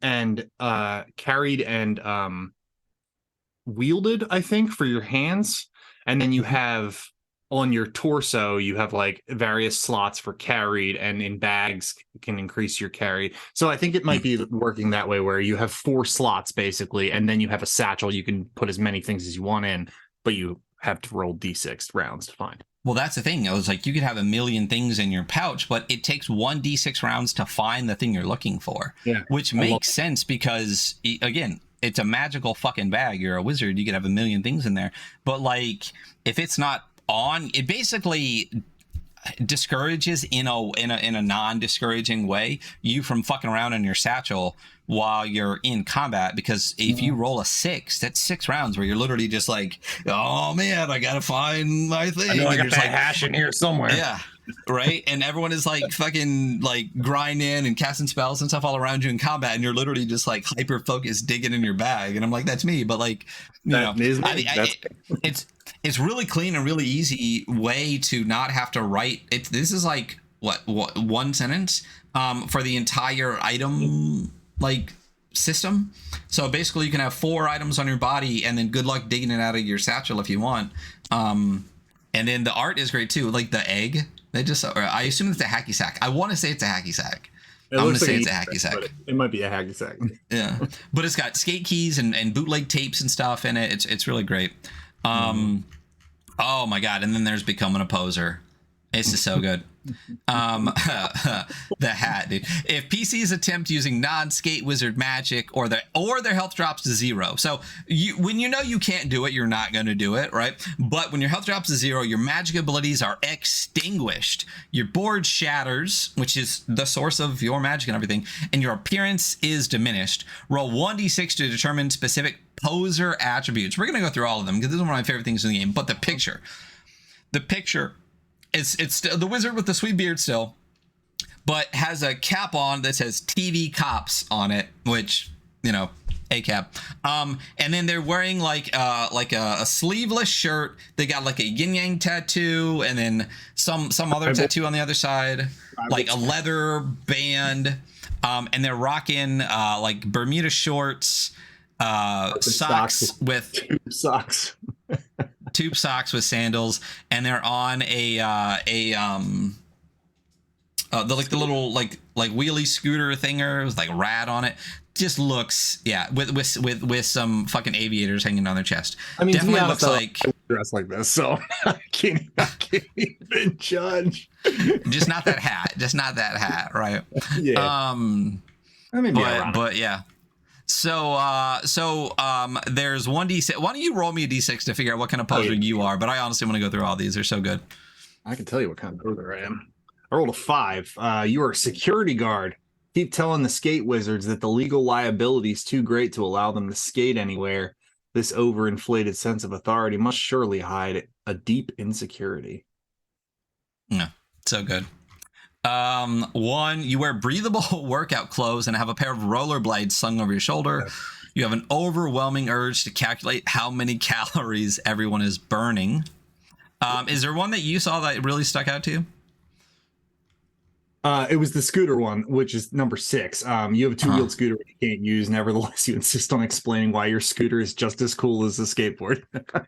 wielded, I think, for your hands, and then you have on your torso, you have like various slots for carried, and in bags can increase your carried. So I think it might be working that way, where you have 4 slots basically, and then you have a satchel you can put as many things as you want in, but you have to roll d6 rounds to find. Well, that's the thing. It was like you could have a million things in your pouch, but it takes 1d6 rounds to find the thing you're looking for. Yeah, which makes sense because, again, it's a magical fucking bag. You're a wizard. You could have a million things in there. But like, if it's not on, it basically discourages in a non-discouraging way you from fucking around in your satchel while you're in combat, because if you roll a 6, that's 6 rounds where you're literally just like, oh man, I gotta find my thing. I know I got that like, hash in here somewhere. Yeah. Right, and everyone is like fucking like grinding and casting spells and stuff all around you in combat, and you're literally just like hyper focused digging in your bag. And I'm like, that's me, but like, it's really clean and really easy way to not have to write it. This is like what 1 sentence for the entire item like system. So basically you can have 4 items on your body, and then good luck digging it out of your satchel if you want. And then the art is great too, like the egg. They just, I assume it's a hacky sack. I want to say it's a hacky sack. I'm going to say it's a hacky sack. It might be a hacky sack. Yeah. But it's got skate keys and bootleg tapes and stuff in it. It's really great. Oh my God. And then there's Becoming a Poser. This is so good. The hat, dude. If PCs attempt using non-skate wizard magic, or their health drops to 0. So when you know you can't do it, you're not going to do it, right? But when your health drops to 0, your magic abilities are extinguished. Your board shatters, which is the source of your magic and everything, and your appearance is diminished. Roll 1d6 to determine specific poser attributes. We're going to go through all of them because this is one of my favorite things in the game. But the picture. It's still the wizard with the sweet beard still, but has a cap on that says TV Cops on it, which, you know, a cap. And then they're wearing like a sleeveless shirt. They got like a yin yang tattoo, and then some other tattoo on the other side, like a leather band. And they're rocking like Bermuda shorts, socks with socks. tube socks with sandals, and they're on the little like wheelie scooter thinger with like rad on it. Just looks, yeah, with some fucking aviators hanging on their chest. I mean, definitely looks like dressed like this, so I can't even judge. Just not that hat, right? Yeah. But yeah. So there's 1d6. Why don't you roll me a d6 to figure out what kind of poser you are? But I honestly want to go through all these. They're so good. I can tell you what kind of poser I am. I rolled a 5. You are a security guard. Keep telling the skate wizards that the legal liability is too great to allow them to skate anywhere. This overinflated sense of authority must surely hide a deep insecurity. Yeah, so good. 1, you wear breathable workout clothes and have a pair of rollerblades slung over your shoulder. Yes. You have an overwhelming urge to calculate how many calories everyone is burning. Is there one that you saw that really stuck out to you? It was the scooter one, which is number 6. You have a 2-wheeled scooter you can't use. Nevertheless, you insist on explaining why your scooter is just as cool as a skateboard. Oh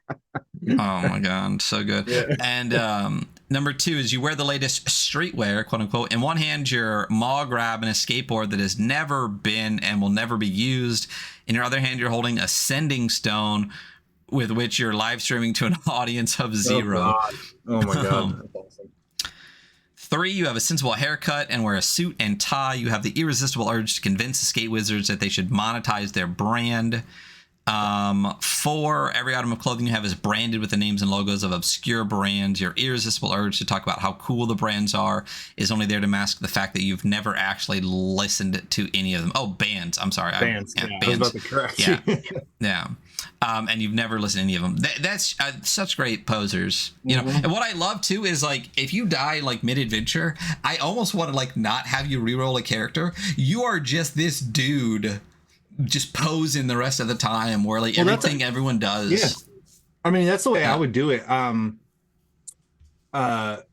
my God, so good. Yeah. And number 2 is you wear the latest streetwear, quote unquote. In one hand, you're maw grabbing a skateboard that has never been and will never be used. In your other hand, you're holding a sending stone with which you're live streaming to an audience of 0. Oh my God. That's awesome. 3, you have a sensible haircut and wear a suit and tie. You have the irresistible urge to convince the skate wizards that they should monetize their brand. 4, every item of clothing you have is branded with the names and logos of obscure brands. Your irresistible urge to talk about how cool the brands are is only there to mask the fact that you've never actually listened to any of them. Oh, bands. I'm sorry. Bands. Yeah, I was about to correct yeah. you. Yeah. And you've never listened to any of them. That's such great posers, you know. And what I love too is like if you die like mid-adventure, I almost want to like not have you reroll a character. You are just this dude just posing the rest of the time where like everything everyone does. Yeah. I mean, that's the way I would do it. I'm trying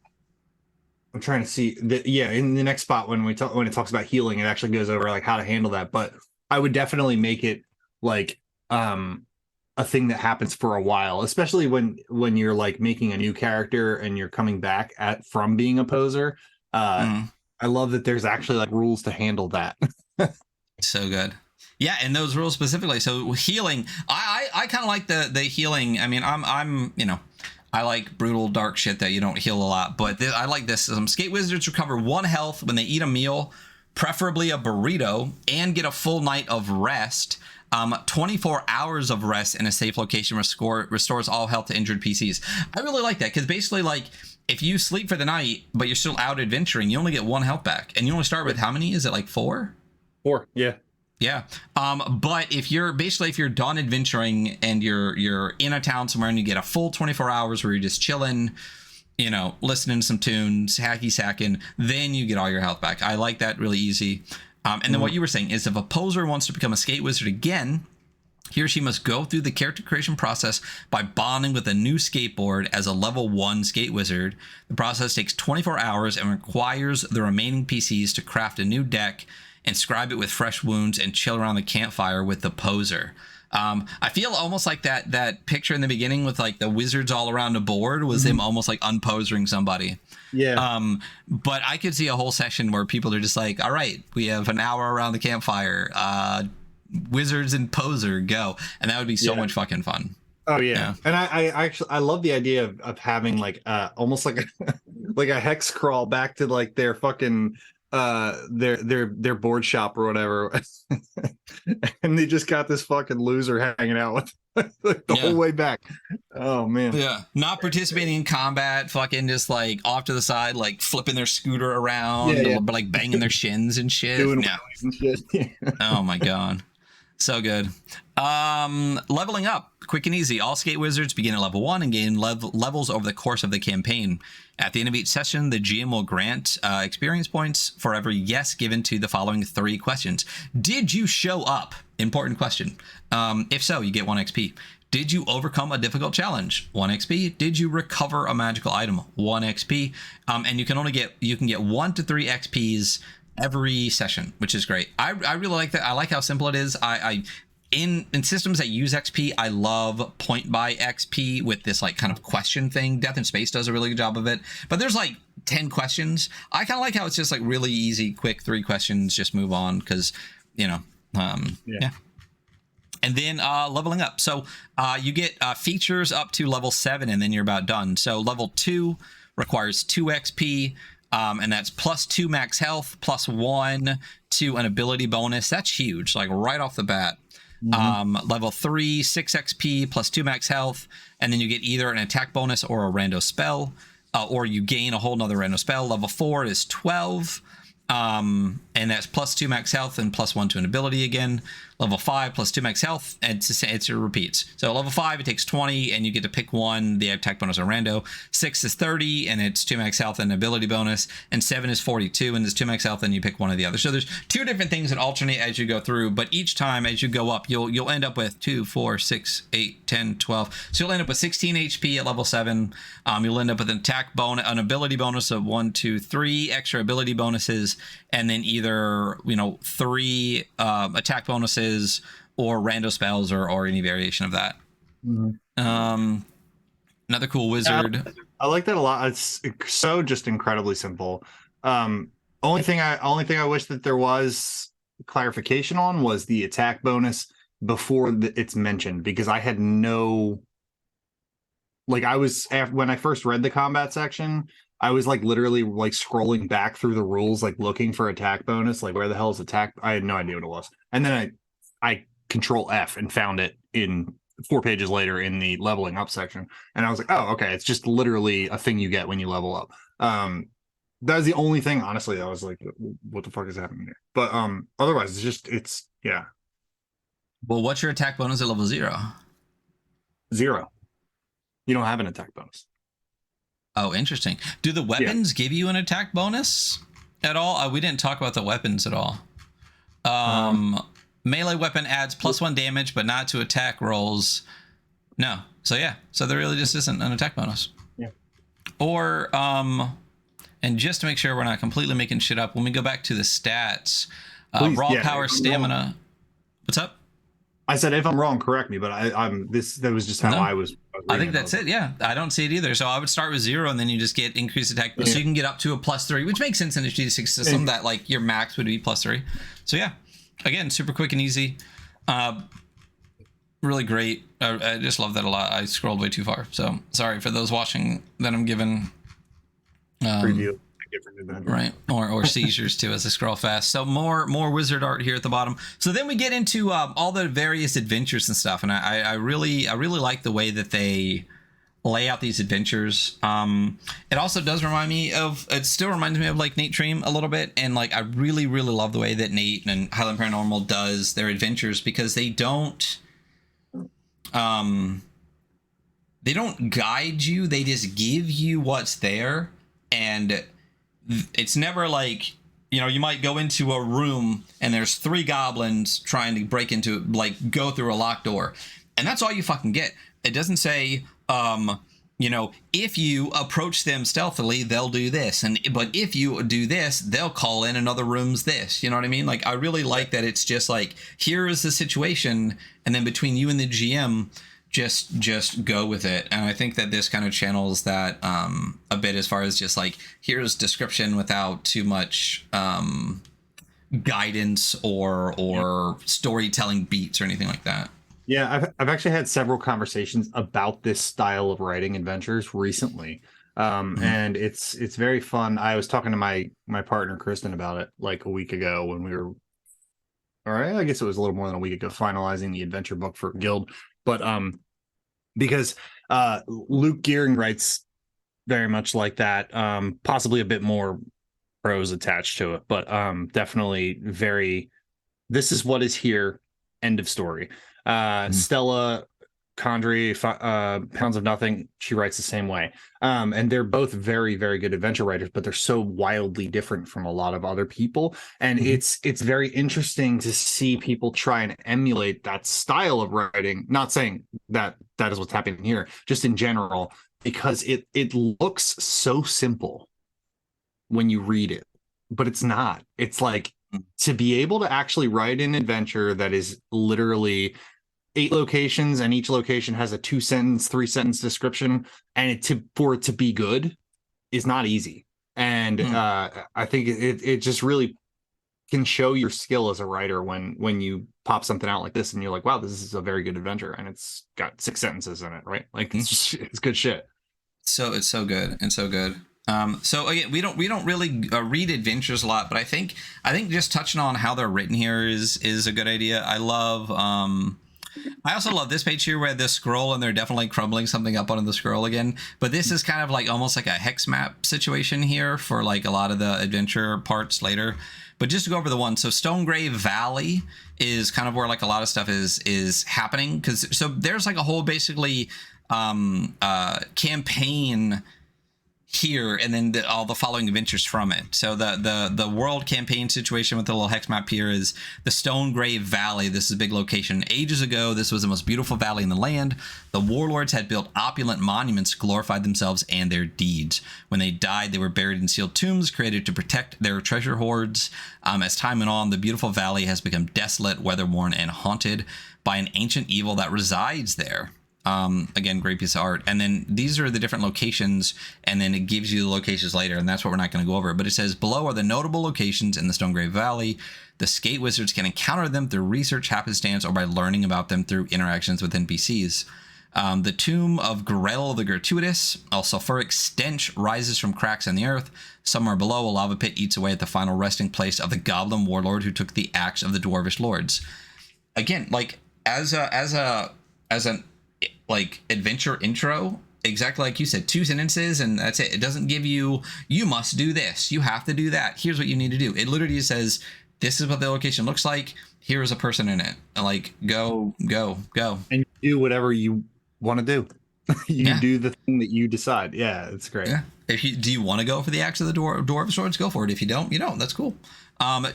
to see that. Yeah, in the next spot when it talks about healing, it actually goes over like how to handle that. But I would definitely make it like a thing that happens for a while, especially when you're like making a new character and you're coming back from being a poser. I love that there's actually like rules to handle that. So good. Yeah, and those rules specifically. So healing, I kind of like the healing. I mean, I'm you know, I like brutal dark shit that you don't heal a lot, but I like this. Skate wizards recover 1 health when they eat a meal, preferably a burrito, and get a full night of rest. 24 hours of rest in a safe location restores all health to injured PCs. I really like that because basically, like, if you sleep for the night but you're still out adventuring, you only get 1 health back, and you only start with how many? Is it like 4? 4, yeah. Yeah. But if you're done adventuring and you're in a town somewhere and you get a full 24 hours where you're just chilling, you know, listening to some tunes, hacky sacking, then you get all your health back. I like that really easy. And then what you were saying is if a poser wants to become a skate wizard again, he or she must go through the character creation process by bonding with a new skateboard as a level 1 skate wizard. The process takes 24 hours and requires the remaining PCs to craft a new deck, inscribe it with fresh wounds, and chill around the campfire with the poser. I feel almost like that picture in the beginning with like the wizards all around the board was them almost like unposering somebody. Yeah. But I could see a whole session where people are just like, all right, we have an hour around the campfire. Wizards and poser, go. And that would be so much fucking fun. Oh yeah. And I actually love the idea of having like almost like like a hex crawl back to like their fucking their board shop or whatever. And they just got this fucking loser hanging out with like the whole way back. Oh man. Yeah. Not participating in combat, fucking just like off to the side, like flipping their scooter around, but like banging their shins and shit. Doing and shit. Oh my god. So good. Leveling up, quick and easy. All skate wizards begin at level 1 and gain levels over the course of the campaign. At the end of each session, the GM will grant experience points for every yes given to the following 3 questions. Did you show up? Important question. If so, you get 1 XP. Did you overcome a difficult challenge? 1 XP. Did you recover a magical item? 1 XP. And you can get 1 to 3 XPs every session, which is great. I really like that. I like how simple it is. In systems that use XP, I love point by XP with this like kind of question thing. Death in Space does a really good job of it, but there's like 10 questions. I kind of like how it's just like really easy, quick 3 questions, just move on because, you know, yeah. And then leveling up. So you get features up to level 7 and then you're about done. So level 2 requires 2 XP. And that's plus 2 max health, plus 1 to an ability bonus. That's huge, like right off the bat. Level 3, 6 XP, plus 2 max health, and then you get either an attack bonus or a rando spell, or you gain a whole nother rando spell. Level 4 is 12, and that's plus 2 max health and plus 1 to an ability again. Level 5 plus 2 max health, and it repeats. So level 5, it takes 20, and you get to pick 1, the attack bonus or rando. 6 is 30, and it's 2 max health and ability bonus. And 7 is 42, and it's 2 max health, and you pick one of the others. So there's 2 different things that alternate as you go through, but each time as you go up, you'll end up with 2, 4, 6, 8, 10, 12. So you'll end up with 16 HP at level 7. You'll end up with an attack bonus, an ability bonus of 1, 2, 3 extra ability bonuses, and then either 3 attack bonuses or rando spells or any variation of that. Another cool wizard. I like that a lot. It's so just incredibly simple. Only thing I wish that there was clarification on was the attack bonus before it's mentioned, because I had no, like, when I first read the combat section, I was like literally like scrolling back through the rules, like looking for attack bonus, like where the hell is attack? I had no idea what it was. And then I control F and found it in 4 pages later in the leveling up section. And I was like, oh, okay, it's just literally a thing you get when you level up. That was the only thing, honestly, I was like, what the fuck is happening here? But otherwise, it's yeah. Well, what's your attack bonus at level 0? 0. You don't have an attack bonus. Oh, interesting. Do the weapons give you an attack bonus at all? We didn't talk about the weapons at all. Melee weapon adds +1 damage, but not to attack rolls. No. So yeah. So there really just isn't an attack bonus. Yeah. Or and just to make sure we're not completely making shit up, when we go back to the stats, raw power, stamina. What's up? I said, if I'm wrong, correct me, but that was just how I was. I think that's it. Yeah, I don't see it either. So I would start with 0, and then you just get increased attack, so you can get up to a +3, which makes sense in a G6 system that like your max would be +3. So yeah, again, super quick and easy, really great. I just love that a lot. I scrolled way too far, so sorry for those watching that I'm giving preview. Right, or seizures too as I scroll fast. So more wizard art here at the bottom. So then we get into all the various adventures and stuff, and I really like the way that they lay out these adventures. It also does remind me of, it still reminds me of like Nate Dream a little bit, and like I really love the way that Nate and Highland Paranormal does their adventures, because they don't guide you, they just give you what's there. And it's never like, you know, you might go into a room and there's 3 goblins trying to break into, like, go through a locked door, and that's all you fucking get. It doesn't say, you know, if you approach them stealthily, they'll do this, but if you do this, they'll call in another room's this. You know what I mean? Like, I really like that it's just like, here is the situation, and then between you and the GM, just go with it. And I think that this kind of channels that a bit, as far as just like, here's description without too much guidance or storytelling beats or anything like that. Yeah, I've actually had several conversations about this style of writing adventures recently, and it's very fun. I was talking to my partner Kristen about it like a week ago when we were, or I guess it was a little more than a week ago, finalizing the adventure book for Guild. But because Luke Gearing writes very much like that, possibly a bit more prose attached to it, but definitely very, this is what is here, end of story. Stella Condry, Pounds of Nothing, she writes the same way. And they're both very good adventure writers, but they're so wildly different from a lot of other people. And it's very interesting to see people try and emulate that style of writing. Not saying that is what's happening here, just in general, because it looks so simple when you read it, but it's not. It's like, to be able to actually write an adventure that is literally 8 locations, and each location has a 2-sentence, 3-sentence description, and for it to be good is not easy. And I think it just really can show your skill as a writer when you pop something out like this and you're like, wow, this is a very good adventure, and it's got 6 sentences in it, right? Like, it's good shit. So it's so good and so good. So again, we don't really read adventures a lot, but I think just touching on how they're written here is a good idea. I also love this page here where the scroll, and they're definitely crumbling something up onto the scroll again. But this is kind of like almost like a hex map situation here for like a lot of the adventure parts later. But just to go over the one, so Stonegrave Valley is kind of where like a lot of stuff is happening, because so there's like a whole basically campaign here, and then all the following adventures from it. So the world campaign situation with the little hex map here is the Stonegrave Valley. This is a big location. Ages ago, this was the most beautiful valley in the land. The warlords had built opulent monuments to glorify themselves and their deeds. When they died, they were buried in sealed tombs created to protect their treasure hoards. As time went on, the beautiful valley has become desolate, weather-worn, and haunted by an ancient evil that resides there. Again, great piece of art. And then these are the different locations, and then it gives you the locations later, and that's what we're not going to go over. But it says, below are the notable locations in the Stonegrave Valley. The skate wizards can encounter them through research, happenstance, or by learning about them through interactions with NPCs. The tomb of Grell the Gratuitous, a sulfuric stench rises from cracks in the earth. Somewhere below, a lava pit eats away at the final resting place of the goblin warlord who took the axe of the dwarvish lords. Again, like, as a as an like adventure intro, exactly like you said, 2 sentences and that's it. It doesn't give you must do this, you have to do that, here's what you need to do. It literally says this is what the location looks like, here is a person in it, like go, and you do whatever you want to do. You yeah. do the thing that you decide. Yeah, it's great. Yeah. If you do you want to go for the axe of the dwarf swords, go for it. If you don't, you don't. That's cool.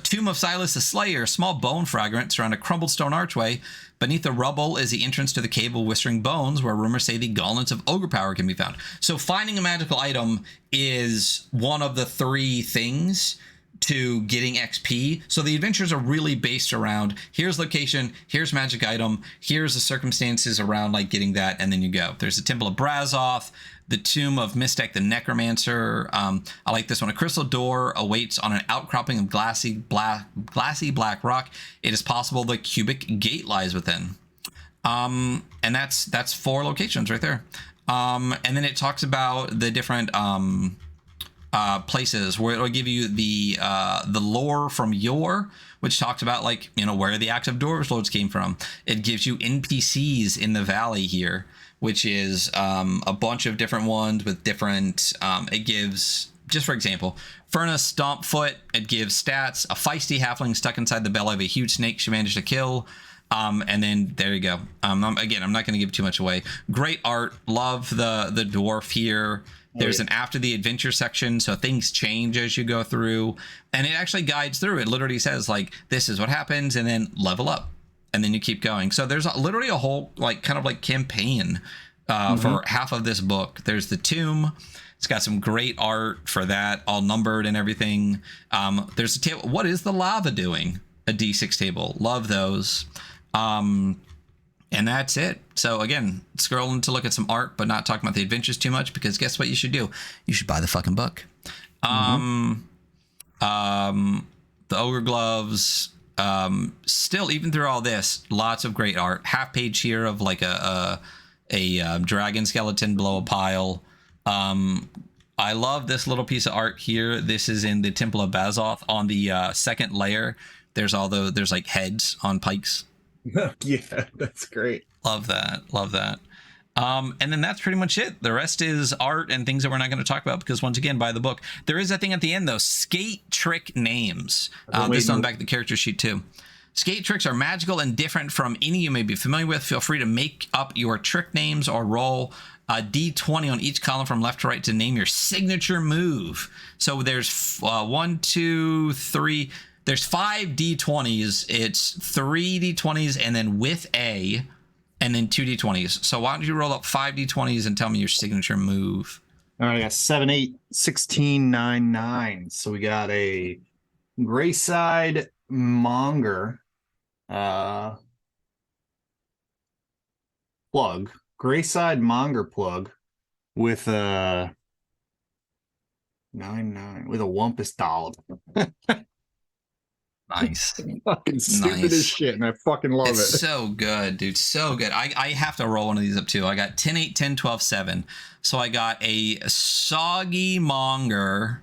Tomb of Silas the Slayer, small bone fragments around a crumbled stone archway. Beneath the rubble is the entrance to the cave of Whispering Bones, where rumors say the gauntlets of ogre power can be found. So finding a magical item is one of the 3 things to getting XP. So the adventures are really based around here's location, here's magic item, here's the circumstances around like getting that, and then you go. There's the Temple of Brazoth, the Tomb of Mystek the Necromancer. I like this one. A crystal door awaits on an outcropping of glassy black rock. It is possible the cubic gate lies within. And that's 4 locations right there. And then it talks about the different places where it'll give you the lore from Yore, which talks about like, you know, where the active dwarves lords came from. It gives you NPCs in the valley here, which is a bunch of different ones with different it gives, just for example, Furnace Stompfoot, it gives stats, a feisty halfling stuck inside the belly of a huge snake she managed to kill. And then there you go. Again, I'm not going to give too much away. Great art, love the dwarf here. There's an after the adventure section, so things change as you go through, and it actually guides through. It literally says like, this is what happens, and then level up, and then you keep going. So there's literally a whole like kind of like campaign for half of this book. There's the tomb. It's got some great art for that, all numbered and everything. There's a table. What is the lava doing? A D6 table. Love those. And that's it. So again, scrolling to look at some art, but not talking about the adventures too much, because guess what you should do? You should buy the fucking book. The ogre gloves. Still, even through all this, lots of great art. Half page here of like a dragon skeleton below a pile. I love this little piece of art here. This is in the Temple of Brazoth on the second layer. There's like heads on pikes. Yeah, that's great. Love that. And then that's pretty much it. The rest is art and things that we're not going to talk about because, once again, buy the book. There is a thing at the end, though. Skate trick names. This is on the back of the character sheet, too. Skate tricks are magical and different from any you may be familiar with. Feel free to make up your trick names or roll a D20 on each column from left to right to name your signature move. So there's 1, 2, 3... There's 5 D20s. It's 3 D20s and then with A, and then 2 D20s. So why don't you roll up 5 D20s and tell me your signature move? All right, I got 7, 8, 16, 9, 9. So we got a Grayside Monger plug. Grayside Monger plug with a 9 with a Wumpus dollop. Nice. Fucking stupid as shit, and I fucking love it. So good, dude. So good. I have to roll one of these up too. I got 10, 8, 10, 12, 7. So I got a soggy monger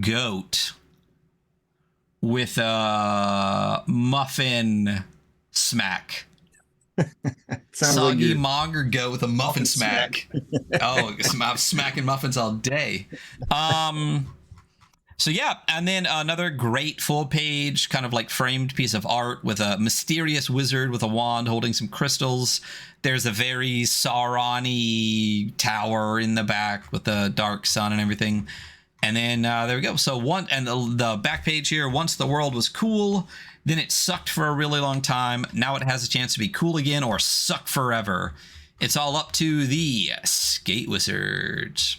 goat with a muffin smack. Soggy like monger goat with a muffin smack. Oh, I'm smacking muffins all day. So yeah, and then another great full page kind of like framed piece of art with a mysterious wizard with a wand holding some crystals. There's a very Sauron-y tower in the back with the dark sun and everything. And then there we go. So the back page here, once the world was cool, then it sucked for a really long time. Now it has a chance to be cool again or suck forever. It's all up to the skate wizards.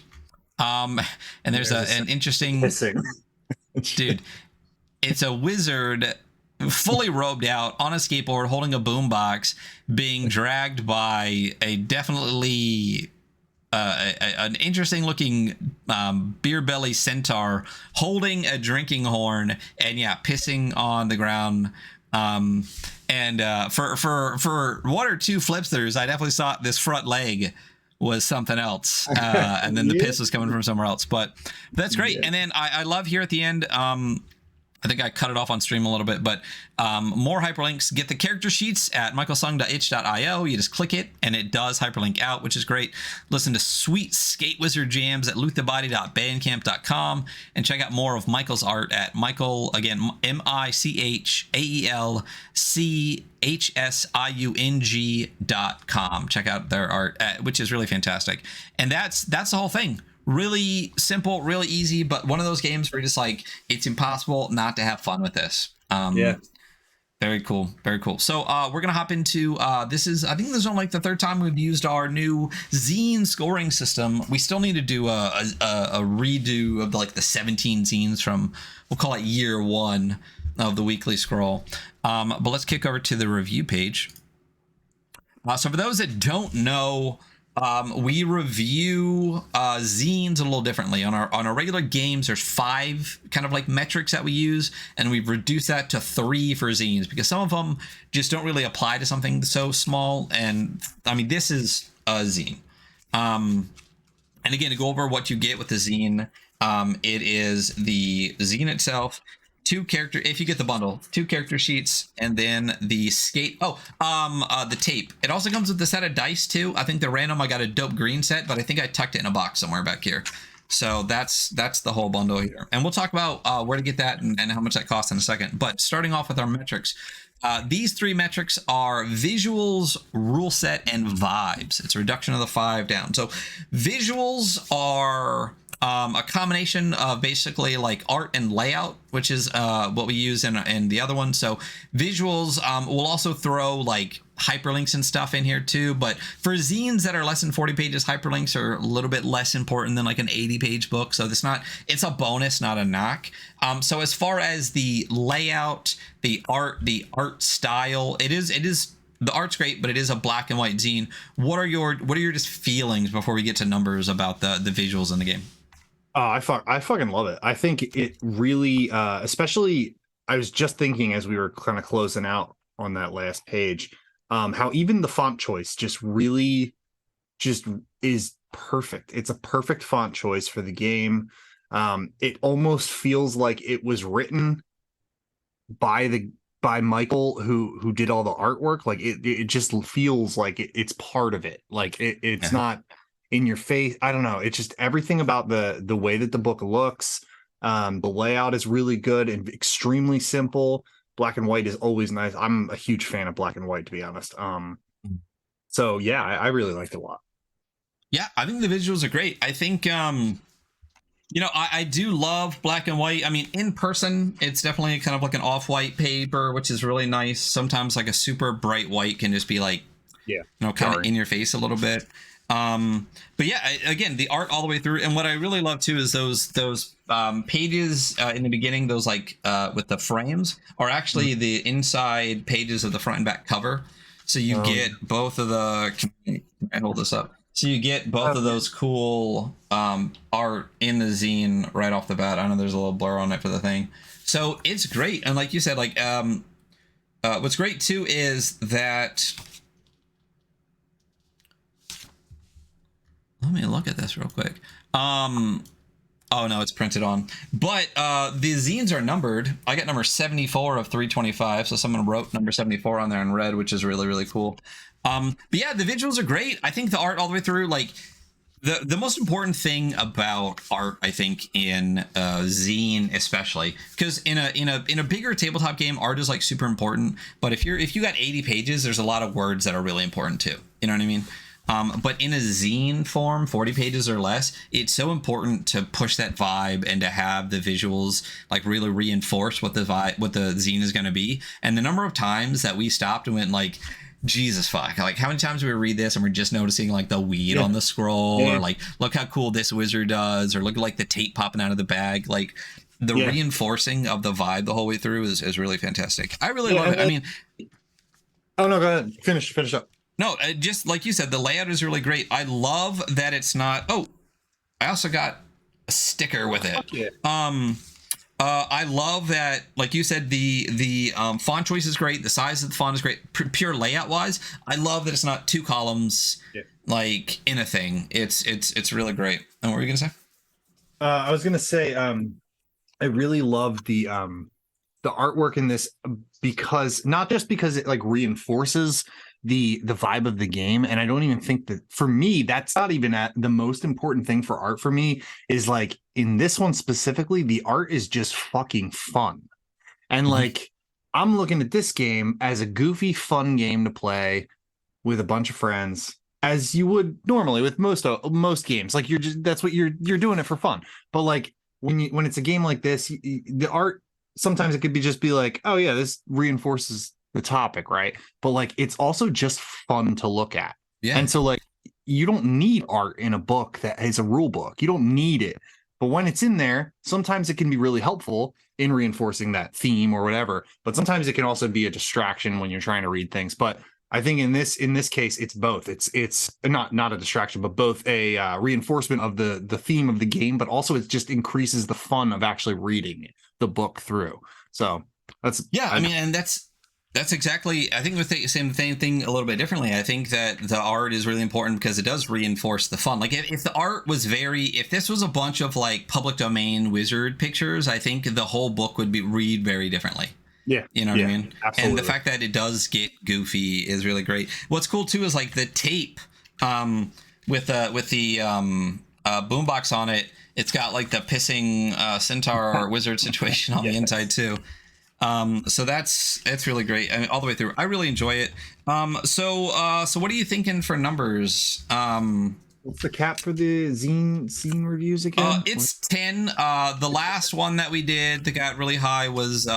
And there's an interesting dude. It's a wizard fully robed out on a skateboard holding a boombox being dragged by a definitely an interesting looking beer belly centaur holding a drinking horn and pissing on the ground. And for 1 or 2 flips throughs, I definitely saw this front leg was something else, and then the piss was coming from somewhere else, but that's great. And then I love here at the end, I think I cut it off on stream a little bit, but more hyperlinks. Get the character sheets at michaelsung.itch.io. You just click it, and it does hyperlink out, which is great. Listen to sweet Skate Wizard jams at lootthebody.bandcamp.com, and check out more of Michael's art at Michael, again, MichaelChsiung.com. Check out their art, which is really fantastic. And that's the whole thing. Really simple, really easy, but one of those games where you're just like, it's impossible not to have fun with this. Yeah. Very cool. Very cool. So we're going to hop into, I think this is only like the third time we've used our new zine scoring system. We still need to do a redo of the 17 zines from, we'll call it year one of the weekly scroll. But let's kick over to the review page. So for those that don't know, we review zines a little differently. On our regular games, there's 5 kind of like metrics that we use, and we've reduced that to 3 for zines because some of them just don't really apply to something so small. And I mean, this is a zine. And again, to go over what you get with the zine, it is the zine itself, 2 character, if you get the bundle, 2 character sheets, and then the skate. The tape. It also comes with the set of dice too. I think the random, I got a dope green set, but I think I tucked it in a box somewhere back here. So that's the whole bundle here. And we'll talk about where to get that and how much that costs in a second. But starting off with our metrics, these 3 metrics are visuals, rule set, and vibes. It's a reduction of the 5 down. So visuals are a combination of basically like art and layout, which is what we use in the other one. So visuals, we'll also throw like hyperlinks and stuff in here too, but for zines that are less than 40 pages, hyperlinks are a little bit less important than like an 80-page book. So it's a bonus, not a knock. So as far as the layout, the art style, it is the art's great, but it is a black and white zine. What are your just feelings before we get to numbers about the visuals in the game? Oh, I fucking love it. I think it really, especially, I was just thinking as we were kind of closing out on that last page, how even the font choice just really just is perfect. It's a perfect font choice for the game. It almost feels like it was written by Michael who did all the artwork. Like it just feels like it's part of it. Like it's not in your face. I don't know. It's just everything about the way that the book looks. The layout is really good and extremely simple. Black and white is always nice. I'm a huge fan of black and white, to be honest. So yeah, I really liked it a lot. Yeah, I think the visuals are great. I think I do love black and white. I mean, in person, it's definitely kind of like an off-white paper, which is really nice. Sometimes like a super bright white can just be like, kind of in your face a little bit. But yeah, again, the art all the way through. And what I really love too is those pages in the beginning, those like with the frames are actually the inside pages of the front and back cover. So you get both of the, can I hold this up? So you get both of those cool art in the zine right off the bat. I know there's a little blur on it for the thing. So it's great. And like you said, like what's great too is that, let me look at this real quick. Oh no, it's printed on. But the zines are numbered. I got number 74 of 325. So someone wrote number 74 on there in red, which is really, really cool. But yeah, the visuals are great. I think the art all the way through, like the most important thing about art, I think, in zine especially, because in a bigger tabletop game, art is like super important. But if you got 80 pages, there's a lot of words that are really important too. You know what I mean? But in a zine form, 40 pages or less, it's so important to push that vibe and to have the visuals like really reinforce what the zine is going to be. And the number of times that we stopped and went like, Jesus fuck, like how many times do we read this and we're just noticing like the weed on the scroll, or like, look how cool this wizard does, or look at like the tape popping out of the bag. Like the reinforcing of the vibe the whole way through is really fantastic. I really love it. I mean, oh no, go ahead. Finish up. No, just like you said, the layout is really great. I love that it's not. Oh, I also got a sticker with it. I love that, like you said, the font choice is great. The size of the font is great. Pure layout wise, I love that it's not 2 columns like in a thing. It's really great. And what were you gonna say? I was gonna say, I really love the the artwork in this, because not just because it like reinforces the vibe of the game, and I don't even think that for me that's not even the most important thing for art for me, is like in this one specifically the art is just fucking fun. And like I'm looking at this game as a goofy fun game to play with a bunch of friends, as you would normally with most games. Like you're just, that's what you're doing it for fun. But like when it's a game like this, the art sometimes it could be just be like, oh yeah, this reinforces the topic, right? But like it's also just fun to look at. Yeah. And so like you don't need art in a book that is a rule book. You don't need it. But when it's in there, sometimes it can be really helpful in reinforcing that theme or whatever. But sometimes it can also be a distraction when you're trying to read things. But I think in this case, it's both. It's not a distraction, but both a reinforcement of the theme of the game, but also it just increases the fun of actually reading the book through. So that's I mean, and that's exactly, I think with the same thing a little bit differently. I think that the art is really important because it does reinforce the fun. Like if the art was if this was a bunch of like public domain wizard pictures, I think the whole book would be read very differently. Yeah. You know what I mean? Absolutely. And the fact that it does get goofy is really great. What's cool too is like the tape with the boombox on it. It's got like the pissing centaur wizard situation on the inside too. So that's really great. I mean, all the way through. I really enjoy it. So what are you thinking for numbers? What's the cap for the scene reviews again? It's 10. The last one that we did that got really high was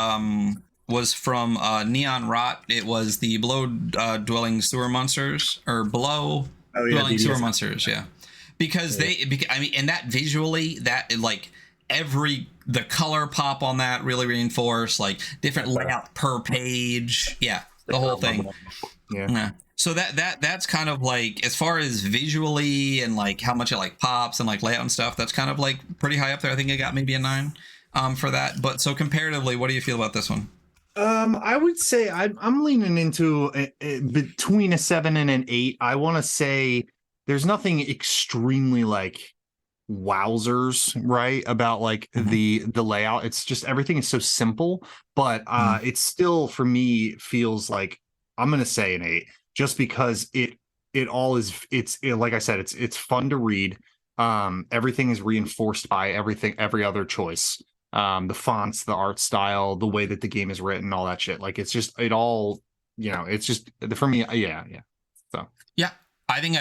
from Neon Rot. It was the below dwelling sewer monsters, or below dwelling sewer monsters. Yeah, because I mean, and that visually, that like the color pop on that really reinforced, like different layout per page. Yeah, the whole thing. Yeah. So that's kind of like, as far as visually and like how much it like pops and like layout and stuff, that's kind of like pretty high up there. I think it got maybe a 9 for that. But so comparatively, what do you feel about this one? I would say I'm leaning into between a 7 and an 8. I want to say there's nothing extremely like wowzers, right, about like the layout. It's just everything is so simple, but it's still, for me, feels like I'm gonna say an 8, just because it all is, like I said, it's fun to read. Everything is reinforced by every other choice. The fonts, the art style, the way that the game is written, all that shit. Like it's just, it all, it's just, for me, yeah. So yeah, I think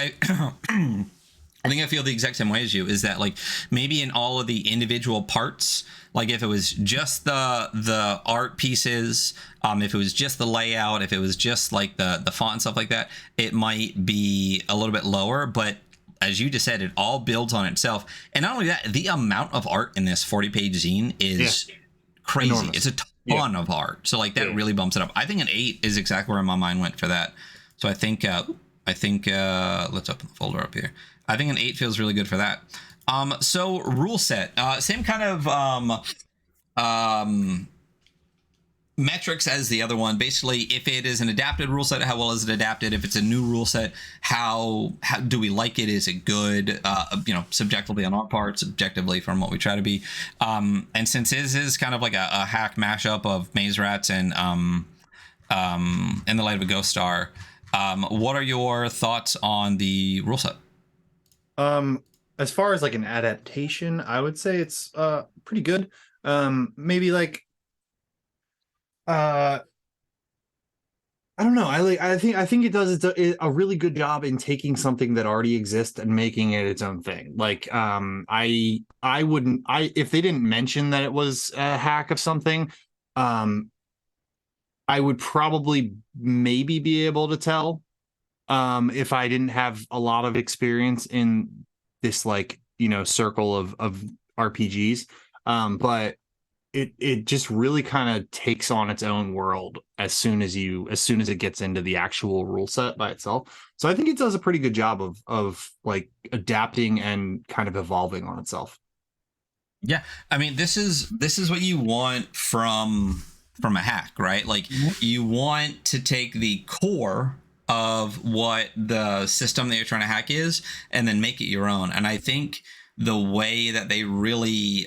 I think I feel the exact same way as you, is that like maybe in all of the individual parts, like if it was just the art pieces, if it was just the layout, if it was just like the font and stuff like that, it might be a little bit lower. But as you just said, it all builds on itself. And not only that, the amount of art in this 40-page zine is crazy. Enormous. It's a ton of art. So like that really bumps it up. I think an 8 is exactly where my mind went for that. So I think let's open the folder up here. I think an 8 feels really good for that. So rule set, same kind of metrics as the other one. Basically, if it is an adapted rule set, how well is it adapted? If it's a new rule set, how do we like it? Is it good? Subjectively on our part, subjectively from what we try to be. And since this is kind of like a hack mashup of Maze Rats and In the Light of a Ghost Star, what are your thoughts on the rule set? As far as like an adaptation, I would say it's pretty good. Maybe like I don't know. I think it does a really good job in taking something that already exists and making it its own thing. Like I wouldn't, if they didn't mention that it was a hack of something, I would probably maybe be able to tell if I didn't have a lot of experience in this like circle of RPGs. But it just really kind of takes on its own world as soon as it gets into the actual rule set by itself. So I think it does a pretty good job of like adapting and kind of evolving on itself. Yeah, I mean, this is what you want from a hack, right? Like you want to take the core of what the system that you're trying to hack is and then make it your own. And I think the way that they really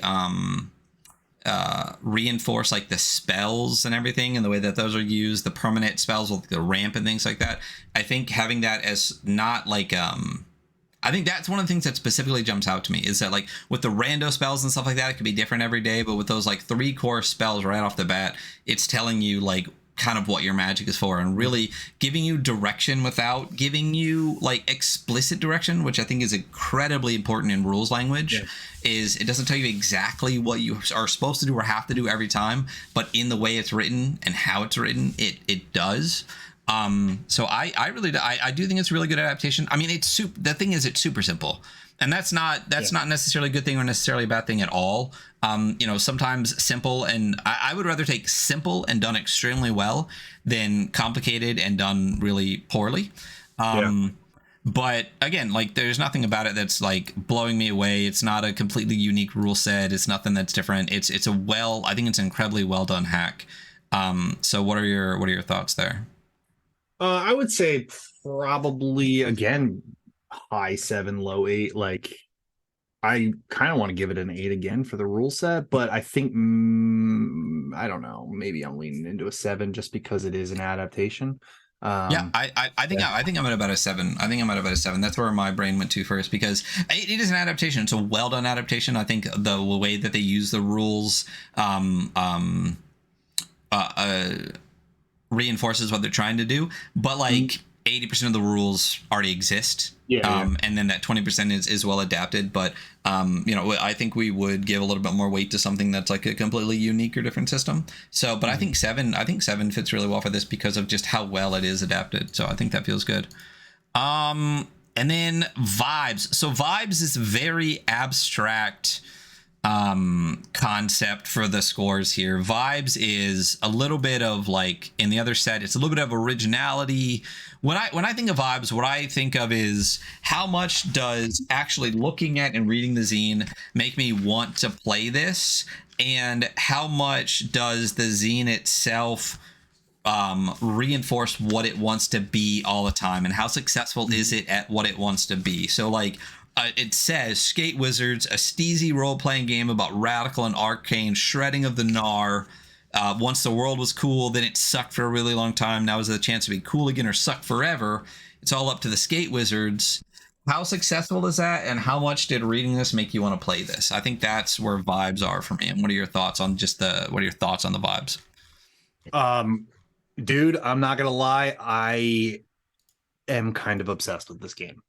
reinforce like the spells and everything and the way that those are used, the permanent spells with the ramp and things like that. I think having that as not like I think that's one of the things that specifically jumps out to me is that like with the rando spells and stuff like that, it could be different every day, but with those like 3 core spells right off the bat, it's telling you like kind of what your magic is for and really giving you direction without giving you like explicit direction, which I think is incredibly important in rules language. Yeah. Is it doesn't tell you exactly what you are supposed to do or have to do every time, but in the way it's written and how it's written, it does. So I really do think it's a really good adaptation. I mean, the thing is, it's super simple, and that's not necessarily a good thing or necessarily a bad thing at all. Sometimes simple, and I would rather take simple and done extremely well than complicated and done really poorly. But again, like there's nothing about it that's like blowing me away. It's not a completely unique rule set. It's nothing that's different. I think it's an incredibly well done hack. So what are your thoughts there? I would say probably again high 7, low 8. Like I kind of want to give it an 8 again for the rule set, but I think I don't know. Maybe I'm leaning into a 7 just because it is an adaptation. I think I'm at about a 7. I think I'm at about a 7. That's where my brain went to first because it is an adaptation. It's a well done adaptation. I think the way that they use the rules reinforces what they're trying to do, but like 80% of the rules already exist. And then that 20% is well adapted, but I think we would give a little bit more weight to something that's like a completely unique or different system. So but I think 7 fits really well for this because of just how well it is adapted. So I think that feels good. And then vibes. So vibes is very abstract concept for the scores here. Vibes is a little bit of like in the other set, it's a little bit of originality. When I think of vibes, what I think of is how much does actually looking at and reading the zine make me want to play this, and how much does the zine itself reinforce what it wants to be all the time, and how successful is it at what it wants to be. So like it says Skate Wizards, a steezy role-playing game about radical and arcane shredding of the gnar. Once the world was cool, then it sucked for a really long time. Now is the chance to be cool again or suck forever. It's all up to the Skate Wizards. How successful is that, and how much did reading this make you want to play this? I think that's where vibes are for me. And what are your thoughts on the vibes? Dude, I'm not gonna lie, I am kind of obsessed with this game.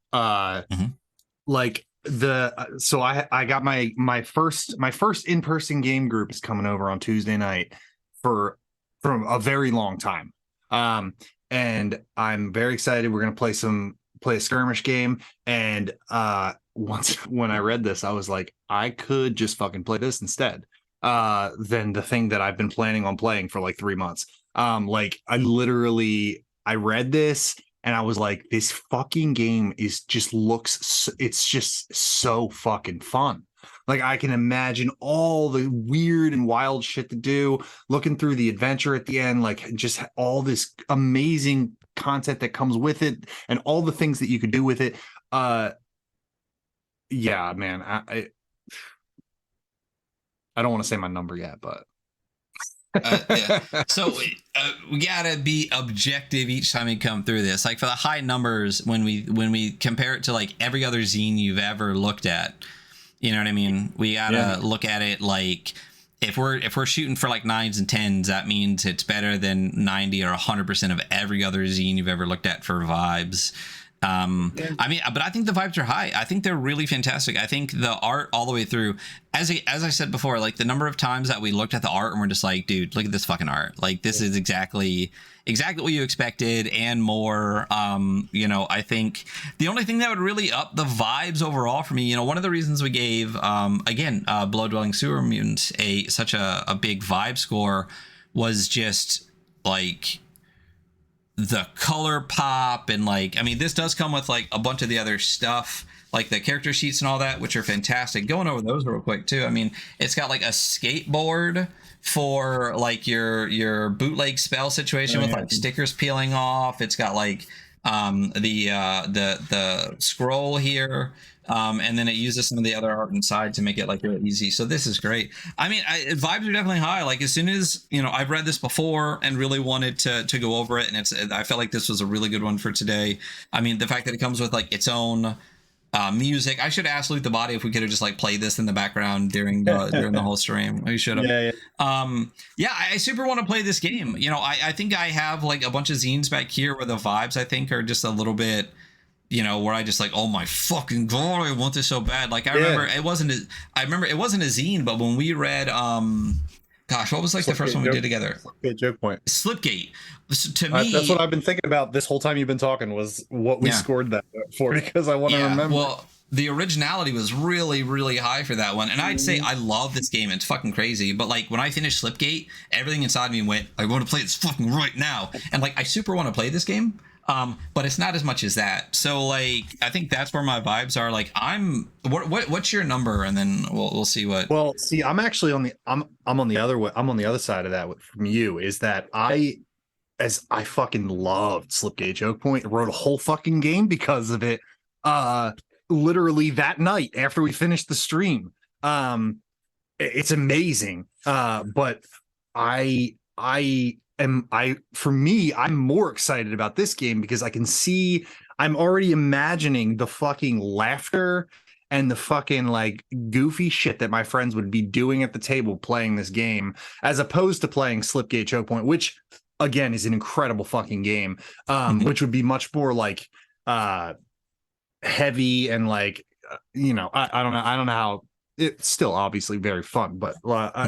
Like so I got my first in-person game group is coming over on Tuesday night from a very long time. And I'm very excited. We're gonna play a skirmish game. And when I read this, I was like, I could just fucking play this instead than the thing that I've been planning on playing for like 3 months. Like I read this and I was like, this fucking game it's just so fucking fun. Like I can imagine all the weird and wild shit to do, looking through the adventure at the end, like just all this amazing content that comes with it and all the things that you could do with it. Yeah, man, I don't want to say my number yet, but yeah. So we gotta be objective each time we come through this. Like for the high numbers, when we compare it to like every other zine you've ever looked at, you know what I mean? We gotta look at it like if we're shooting for like 9s and 10s, that means it's better than 90 or 100% of every other zine you've ever looked at for vibes. I mean, but I think the vibes are high. I think they're really fantastic. I think the art all the way through, as I said before, like the number of times that we looked at the art and we're just like, dude, look at this fucking art. Like this is exactly what you expected and more. I think the only thing that would really up the vibes overall for me, one of the reasons we gave, Below Dwelling Sewer Mutants such a big vibe score was just like the color pop, and like, I mean, this does come with like a bunch of the other stuff, like the character sheets and all that, which are fantastic. Going over those real quick too. I mean, it's got like a skateboard for like your bootleg spell situation with like stickers peeling off. It's got like The scroll here, and then it uses some of the other art inside to make it like really easy. So this is great. I mean, vibes are definitely high. Like as soon as I've read this before and really wanted to go over it, and I felt like this was a really good one for today. I mean, the fact that it comes with like its own music. I should ask Luke the Body if we could have just like played this in the background during the whole stream. We should have. Yeah, Yeah, I super want to play this game. I think I have like a bunch of zines back here where the vibes I think are just a little bit, where I just like, oh my fucking god, I want this so bad. Like I remember it wasn't a zine, but when we read gosh, what was like the first one we did together? Slipgate Joke Point. Slipgate. To me, that's what I've been thinking about this whole time you've been talking, was what we scored that for, because I want to remember. Well, the originality was really, really high for that one. And I'd say I love this game. It's fucking crazy. But like when I finished Slipgate, everything inside me went, I want to play this fucking right now. And like I super want to play this game. But it's not as much as that. So like I think that's where my vibes are. Like what's your number, and then we'll see what. Well, see, I'm actually I'm on the other way. I'm on the other side of that from you, is that I fucking loved Slipgate Joke Point. Wrote a whole fucking game because of it. Literally that night after we finished the stream. It's amazing. But for me, I'm more excited about this game because I can see, I'm already imagining the fucking laughter and the fucking like goofy shit that my friends would be doing at the table playing this game, as opposed to playing Slipgate Choke Point, which again is an incredible fucking game, which would be much more like heavy and like I don't know how. It's still obviously very fun, but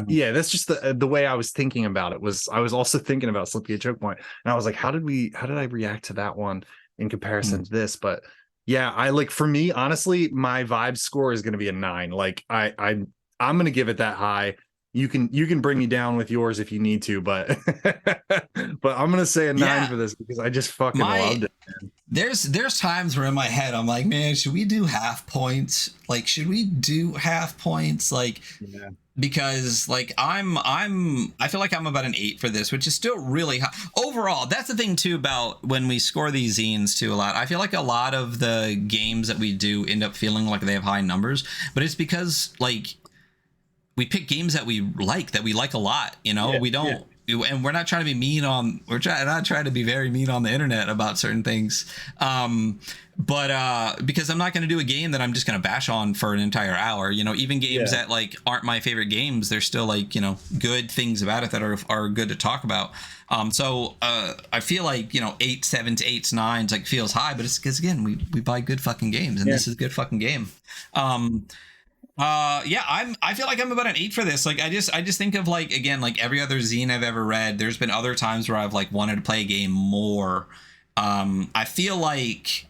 yeah, that's just the way I was thinking about it. I was also thinking about Slipgate Choke Point, and I was like, how did I react to that one in comparison to this? But yeah, I like, for me, honestly, my vibe score is going to be a 9. Like I'm going to give it that high. You can bring me down with yours if you need to, but but I'm going to say a 9 for this because I just fucking loved it, man. There's times where in my head I'm like, man, should we do half points? Like, should we do half points? Like, because like I feel like I'm about an 8 for this, which is still really high overall. That's the thing too about when we score these zines too a lot. I feel like a lot of the games that we do end up feeling like they have high numbers, but it's because like we pick games that we like a lot. We don't. And we're not trying to be mean on. Not trying to be very mean on the internet about certain things, but because I'm not going to do a game that I'm just going to bash on for an entire hour. Even games that like aren't my favorite games, there's still like good things about it that are good to talk about. So I feel like 8, 7 to 8, 9 like feels high, but it's because again we buy good fucking games, and this is a good fucking game. I feel like I'm about an 8 for this. Like I just think of like, again, like every other zine I've ever read, there's been other times where I've like wanted to play a game more. I feel like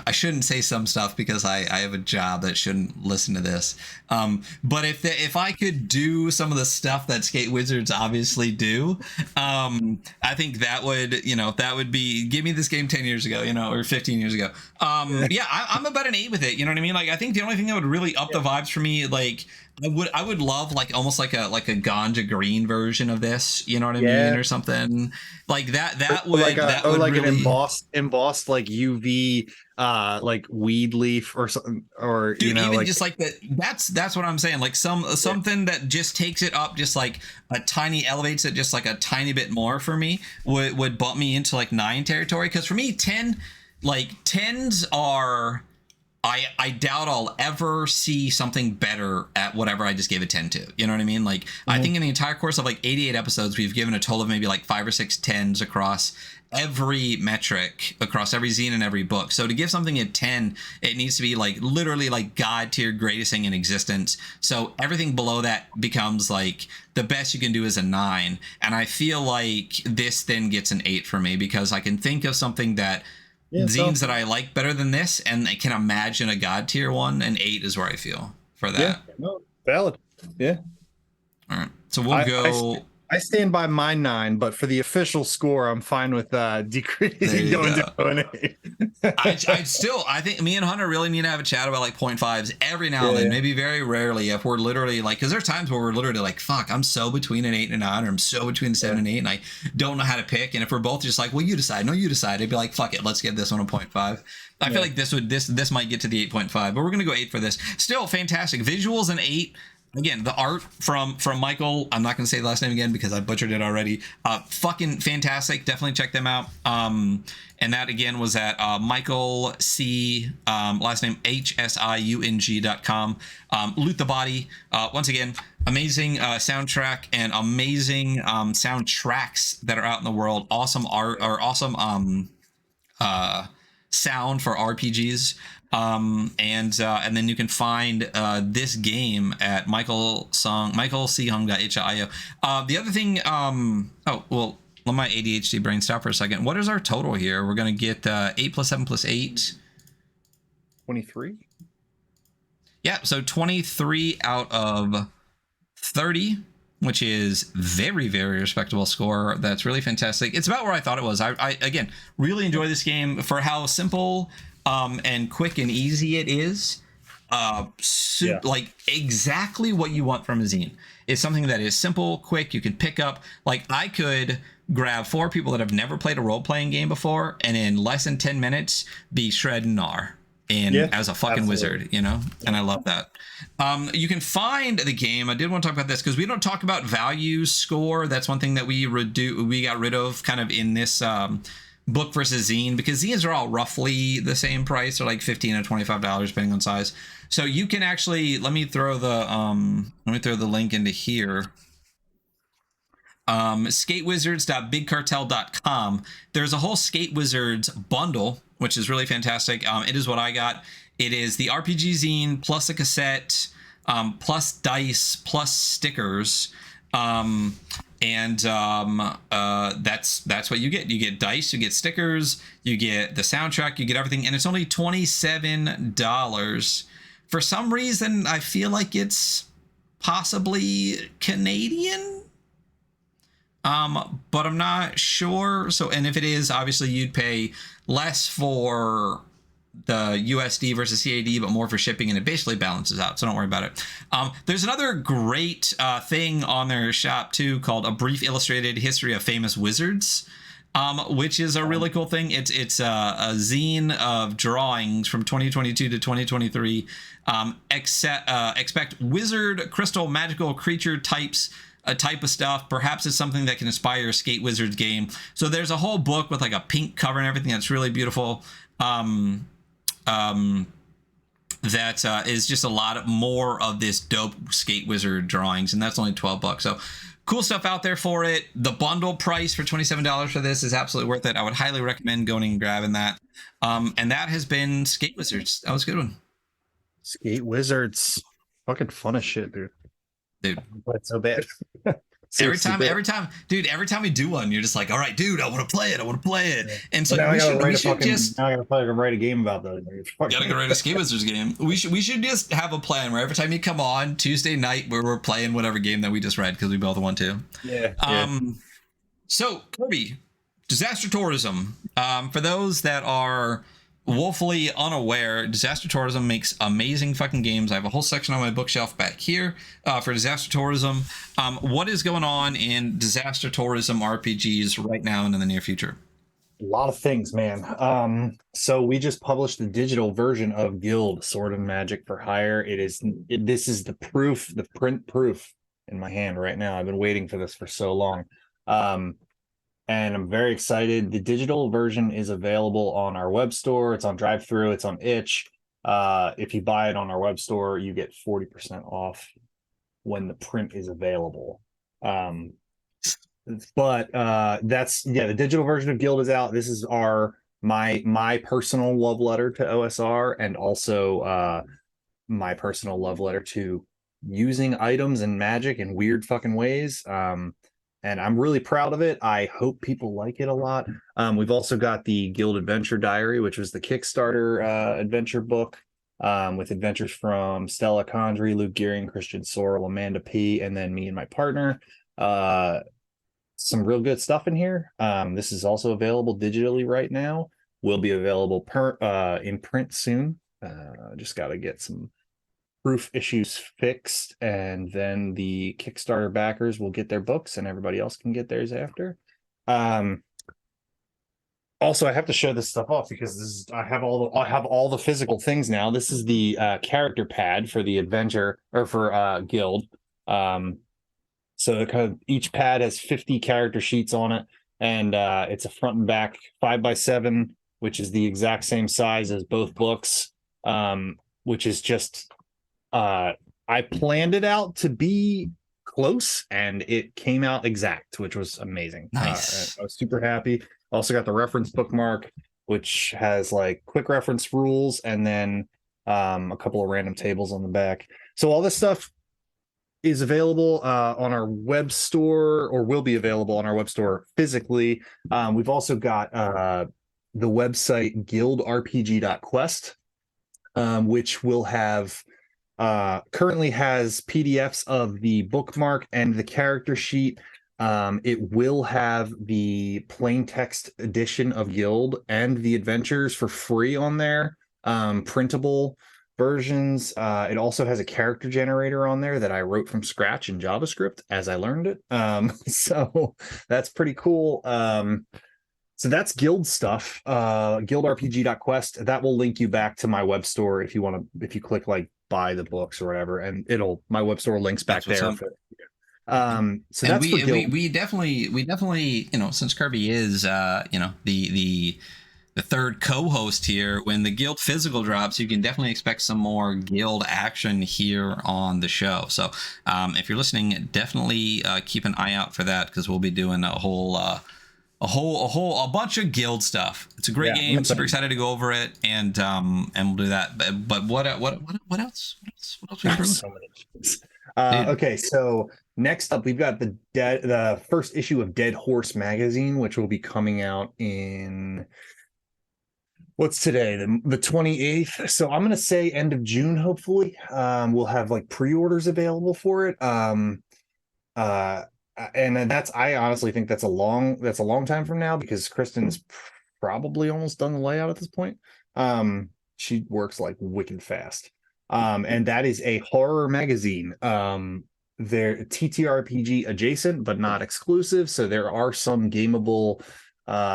I shouldn't say some stuff because I have a job that shouldn't listen to this. But if I could do some of the stuff that Skate Wizards obviously do, I think that would be, give me this game 10 years ago, or 15 years ago. I'm about an 8 with it. You know what I mean? Like, I think the only thing that would really up the vibes for me, like, I would love like almost like a ganja green version of this, you know what I mean, or something like that would like an really embossed like UV like weed leaf or something, or dude, even like just like that. That's what I'm saying. Like something that just takes it up, just like a tiny, elevates it just like a tiny bit more for me would bump me into like 9 territory. Because for me 10, like 10s are. I doubt I'll ever see something better at whatever I just gave a 10 to. You know what I mean? Like, I think in the entire course of like 88 episodes, we've given a total of maybe like 5 or 6 10s across every metric, across every zine and every book. So to give something a 10, it needs to be like literally like God tier, greatest thing in existence. So everything below that becomes like the best you can do is a 9. And I feel like this then gets an 8 for me because I can think of something that zines that I like better than this, and I can imagine a God tier one, and 8 is where I feel for that. Valid. Yeah. All right. So we'll go. I stand by my 9, but for the official score, I'm fine with There decreasing you going go. to 0.8. I think me and Hunter really need to have a chat about like 0.5s every now and then, Yeah. maybe very rarely if we're literally like, because there's times where we're literally like, fuck, I'm so between an 8 and a 9, or I'm so between a 7 and 8, and I don't know how to pick. And if we're both just like, well, you decide, no, you decide, I'd be like, fuck it, let's give this one a 0.5. I feel like this might get to the 8.5, but we're gonna go 8 for this. Still fantastic visuals, an 8. Again, the art from Michael, I'm not going to say the last name again because I butchered it already. Fucking fantastic. Definitely check them out. And that again was at Michael C, last name HSIUNG.com. Loot the Body. Once again, amazing soundtrack and amazing soundtracks that are out in the world. Awesome art, or awesome sound for RPGs. And then you can find this game at michaelchung.io. The other thing, oh well, let my ADHD brain stop for a second. What is our total here? We're gonna get 8 plus 7 plus 8. 23. Yeah, so 23 out of 30, which is very, very respectable score. That's really fantastic. It's about where I thought it was. I again really enjoy this game for how simple and quick and easy it is. Like exactly what you want from a zine. It's something that is simple, quick, you can pick up. Like I could grab 4 people that have never played a role-playing game before and in less than 10 minutes be shredding gnar as a fucking wizard, you know? And I love that. You can find the game. I did want to talk about this because we don't talk about value score. That's one thing that we got rid of kind of in this book versus zine, because zines are all roughly the same price, or like $15 or $25 depending on size. So you can actually, let me throw the link into here. skatewizards.bigcartel.com. There's a whole Skate Wizards bundle, which is really fantastic. It is what I got. It is the RPG zine plus a cassette, plus dice, plus stickers. That's what you get. You get dice, you get stickers, you get the soundtrack, you get everything, and it's only $27. For some reason, I feel like it's possibly Canadian, but I'm not sure. So, and if it is, obviously you'd pay less for the USD versus CAD, but more for shipping, and it basically balances out, so don't worry about it. There's another great thing on their shop too called A Brief Illustrated History of Famous Wizards, which is a really cool thing. It's a zine of drawings from 2022 to 2023. Expect wizard, crystal, magical creature types, a type of stuff. Perhaps it's something that can inspire a Skate Wizards game. So there's a whole book with like a pink cover and everything that's really beautiful. That is just a lot more of this dope Skate Wizard drawings, and that's only $12. So cool stuff out there for it. The bundle price for $27 for this is absolutely worth it. I would highly recommend going and grabbing that. And that has been Skate Wizards. That was a good one. Skate Wizards, fucking fun as shit, dude. But so bad. Every time we do one, you're just like, all right, dude, I want to play it. Yeah. And so now we should just now I gotta write a game about those. Gotta go write a Skate Wizards game. We should just have a plan where every time you come on Tuesday night, where we're playing whatever game that we just read, because we both want to. Yeah. So Kirby, Disaster Tourism. For those that are woefully unaware, Disaster Tourism makes amazing fucking games. I have a whole section on my bookshelf back here for Disaster Tourism. What is going on in Disaster Tourism RPGs right now and in the near future? A lot of things, man. So we just published the digital version of Guild Sword and Magic for Hire. This is the print proof in my hand right now. I've been waiting for this for so long. And I'm very excited. The digital version is available on our web store. It's on Drive-Thru. It's on Itch. If you buy it on our web store, you get 40% off when the print is available. But that's the digital version of Guild is out. This is my personal love letter to OSR, and also my personal love letter to using items and magic in weird fucking ways. And I'm really proud of it. I hope people like it a lot. We've also got the Guild Adventure Diary, which was the Kickstarter adventure book, with adventures from Stella Condry, Luke Gearing, Christian Sorrell, Amanda P., and then me and my partner. some real good stuff in here. This is also available digitally right now. Will be available in print soon. Just got to get some proof issues fixed, and then the Kickstarter backers will get their books, and everybody else can get theirs after. Also, I have to show this stuff off because this is I have all the physical things now. This is the character pad for the adventure or for guild. So kind of each pad has 50 character sheets on it, and it's a front and back 5x7, which is the exact same size as both books. Which is just I planned it out to be close, and it came out exact, which was amazing. Nice. I was super happy. Also got the reference bookmark, which has like quick reference rules, and then a couple of random tables on the back. So all this stuff is available on our web store, or will be available on our web store physically. We've also got the website guildrpg.quest, which will have currently has PDFs of the bookmark and the character sheet. It will have the plain text edition of Guild and the adventures for free on there, printable versions. It also has a character generator on there that I wrote from scratch in JavaScript as I learned it. So that's pretty cool. So that's Guild stuff. Guildrpg.quest. That will link you back to my web store if you click like buy the books or whatever, and my web store links back there. So and that's we definitely, since Kirby is the third co-host here, when the Guild physical drops, you can definitely expect some more Guild action here on the show. So if you're listening, definitely keep an eye out for that, because we'll be doing a bunch of Guild stuff. It's a great game. Super excited to go over it, and we'll do that. But what else? What else? We so many things. Okay, so next up, we've got the first issue of Dead Horse magazine, which will be coming out in, what's today, the 28th. So I'm gonna say end of June, hopefully. We'll have like pre-orders available for it. And I honestly think that's a long time from now, because Kristen's probably almost done the layout at this point. She works like wicked fast. And that is a horror magazine. They're TTRPG adjacent, but not exclusive. So there are some gameable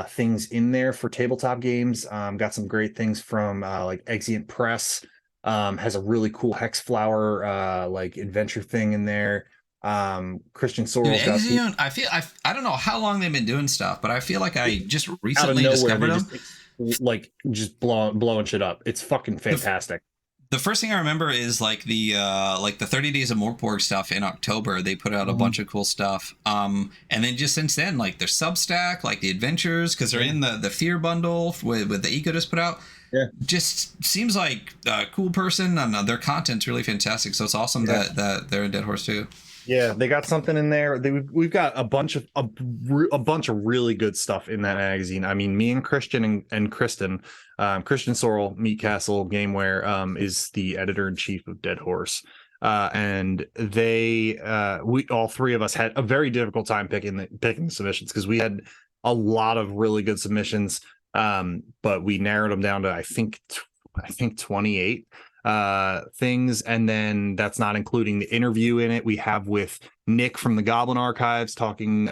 things in there for tabletop games. Got some great things from like Exeunt Press. Has a really cool Hex Flower like adventure thing in there. Christian Sorrell. Exeunt, I don't know how long they've been doing stuff, but I feel like I just recently discovered them. Just blowing shit up. It's fucking fantastic. The first thing I remember is like the 30 Days of Morporg stuff in October. They put out a bunch of cool stuff. And then just since then, like their Substack, like the adventures, because they're in the Fear bundle with the Eco just put out. Yeah, just seems like a cool person, and their content's really fantastic. So it's awesome that they're in Dead Horse too. Yeah, they got something in there. We've got a bunch of really good stuff in that magazine. I mean, me and Christian and Kristen, Christian Sorrell, Meat Castle Gameware, is the editor-in-chief of Dead Horse. And we all three of us had a very difficult time picking the submissions, because we had a lot of really good submissions. But we narrowed them down to I think 28 things, and then that's not including the interview in it we have with Nick from the Goblin Archives talking.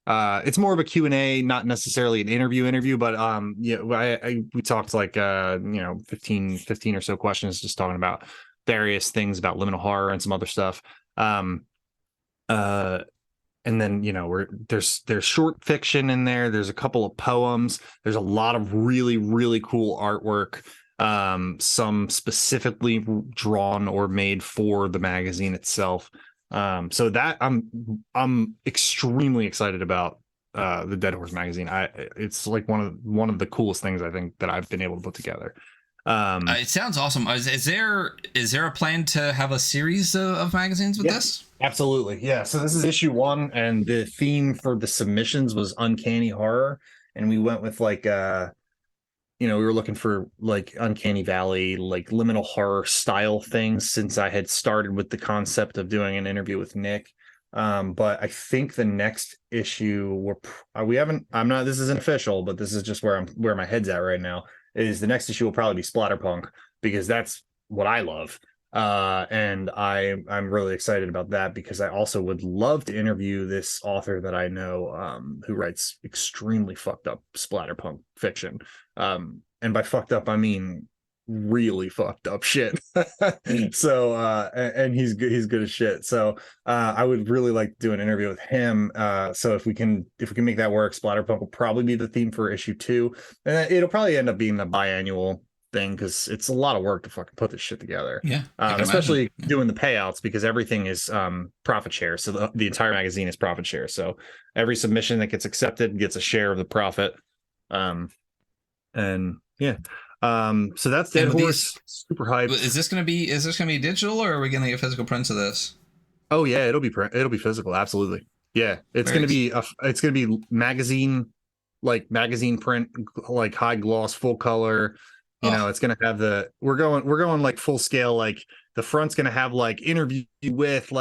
It's more of a Q&A, not necessarily an interview, but we talked like 15 or so questions, just talking about various things about liminal horror and some other stuff. And then there's short fiction in there. There's a couple of poems. There's a lot of really, really cool artwork. Some specifically drawn or made for the magazine itself. So that I'm extremely excited about the Dead Horse magazine. It's like one of the coolest things I think that I've been able to put together. It sounds awesome. Is there a plan to have a series of magazines with this? Absolutely, yeah. So this is issue 1, and the theme for the submissions was uncanny horror, and we went with like we were looking for like Uncanny Valley, like liminal horror style things, since I had started with the concept of doing an interview with Nick. But I think the next issue we haven't. I'm not. This isn't official, but this is just where my head's at right now. Is the next issue will probably be Splatterpunk because that's what I love. And I'm really excited about that because I also would love to interview this author that I know who writes extremely fucked up splatterpunk fiction. And by fucked up I mean really fucked up shit. So and he's good as shit. So I would really like to do an interview with him. So if we can make that work, Splatterpunk will probably be the theme for issue 2, and it'll probably end up being the biannual thing because it's a lot of work to fucking put this shit together. Yeah, especially doing the payouts because everything is profit share. So the entire magazine is profit share. So every submission that gets accepted gets a share of the profit. And yeah. So that's Dead Horse. Super hyped. Is this gonna be digital, or are we gonna get physical prints of this? Oh yeah, it'll be physical. Absolutely. Yeah, it's gonna be magazine print, like high gloss, full color. You know, it's gonna have we're going like full scale. Like the front's gonna have like interview with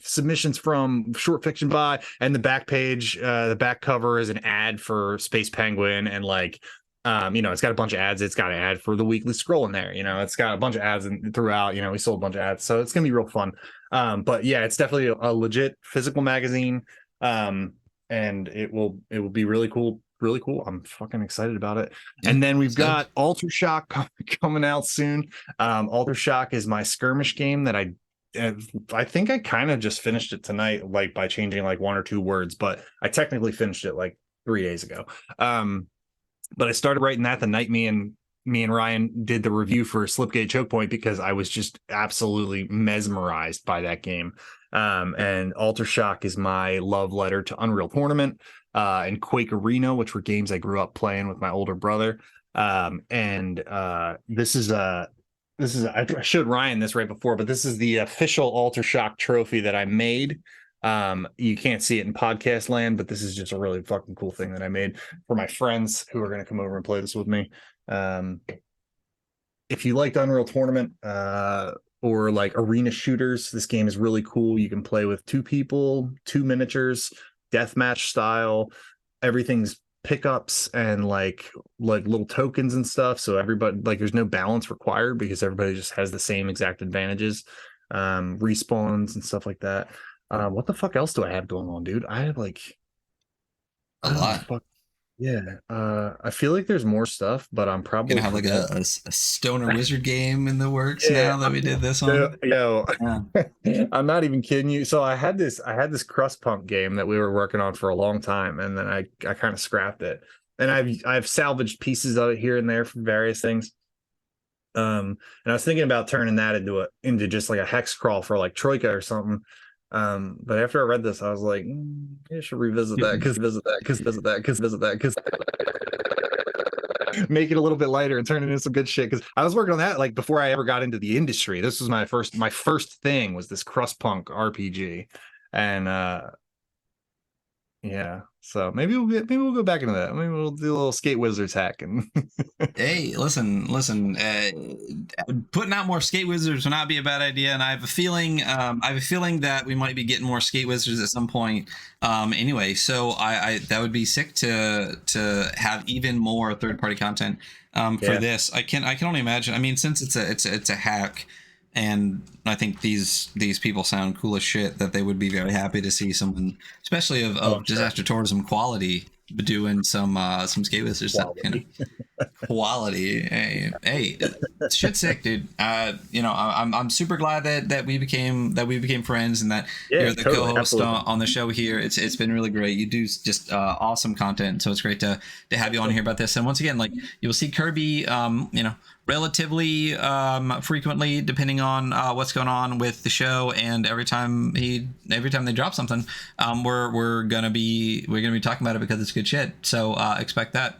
submissions from short fiction by, and the back page, the back cover is an ad for Space Penguin, and it's got a bunch of ads. It's got an ad for the Weekly Scroll in there. It's got a bunch of ads throughout. We sold a bunch of ads, so it's gonna be real fun. But yeah, it's definitely a legit physical magazine, and it will be really cool. Really cool. I'm fucking excited about it. And then we've got Alter Shock coming out soon. Alter Shock is my skirmish game that I think I kind of just finished it tonight, like by changing like 1 or 2 words, but I technically finished it like 3 days ago. But I started writing that the night me and Ryan did the review for Slipgate Choke Point because I was just absolutely mesmerized by that game. And Alter Shock is my love letter to Unreal Tournament and Quake Arena, which were games I grew up playing with my older brother. This is I showed Ryan this right before, but this is the official Alter Shock trophy that I made. You can't see it in podcast land, but this is just a really fucking cool thing that I made for my friends who are going to come over and play this with me. If you liked Unreal Tournament or like arena shooters, this game is really cool. You can play with 2 people, 2 miniatures, deathmatch style. Everything's pickups and like little tokens and stuff. So everybody, like, there's no balance required because everybody just has the same exact advantages, respawns and stuff like that. What the fuck else do I have going on, dude? I have like a lot. Yeah. I feel like there's more stuff, but I'm probably gonna have like a stoner wizard game in the works now that we did this one. I'm not even kidding you. So I had this crust punk game that we were working on for a long time, and then I kind of scrapped it. And I've salvaged pieces of it here and there from various things. And I was thinking about turning that into just like a hex crawl for like Troika or something. But after I read this, I was like, I should revisit that because make it a little bit lighter and turn it into some good shit. Because I was working on that like before I ever got into the industry. This was my first thing was this crust punk RPG, and yeah. So maybe we'll go back into that. Maybe we'll do a little Skate Wizards hack. And hey, listen. Putting out more Skate Wizards would not be a bad idea, and I have a feeling that we might be getting more Skate Wizards at some point. Anyway, so I that would be sick to have even more third-party content for this. I can only imagine. I mean, since it's a hack. And I think these people sound cool as shit that they would be very happy to see someone, especially of disaster tourism quality, doing some Skate Wizards stuff. Quality. Hey, shit's sick, dude. I'm super glad that we became friends and that you're the co-host on the show here. It's been really great. You do just awesome content, so it's great to have you on here about this. And once again, like, you'll see Kirby, relatively frequently, depending on what's going on with the show, and every time they drop something, we're gonna be talking about it because it's good shit. So expect that.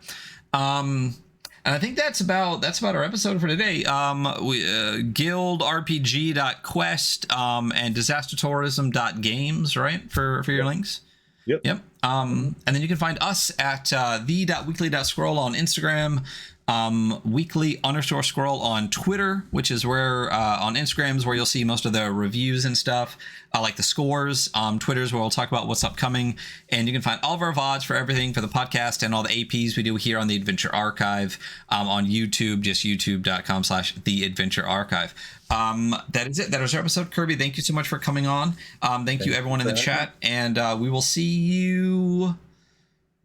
And I think that's about our episode for today. guildrpg.quest and disastertourism.games, right, for your links. Yep. And then you can find us at the.weekly.scroll on Instagram. weekly_squirrel on Twitter, which is where on Instagram is where you'll see most of the reviews and stuff, like the scores. Twitter's where we'll talk about what's upcoming, and you can find all of our VODs for everything for the podcast and all the APs we do here on the Adventure Archive on YouTube, just youtube.com/The Adventure Archive. That is it. That is our episode. Kirby, thank you so much for coming on. Thank you everyone in the chat, and we will see you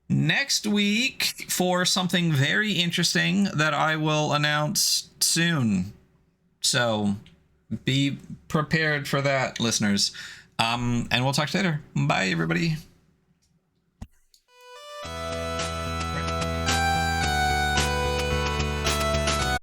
next week for something very interesting that I will announce soon. So be prepared for that, listeners. And we'll talk later. Bye, everybody.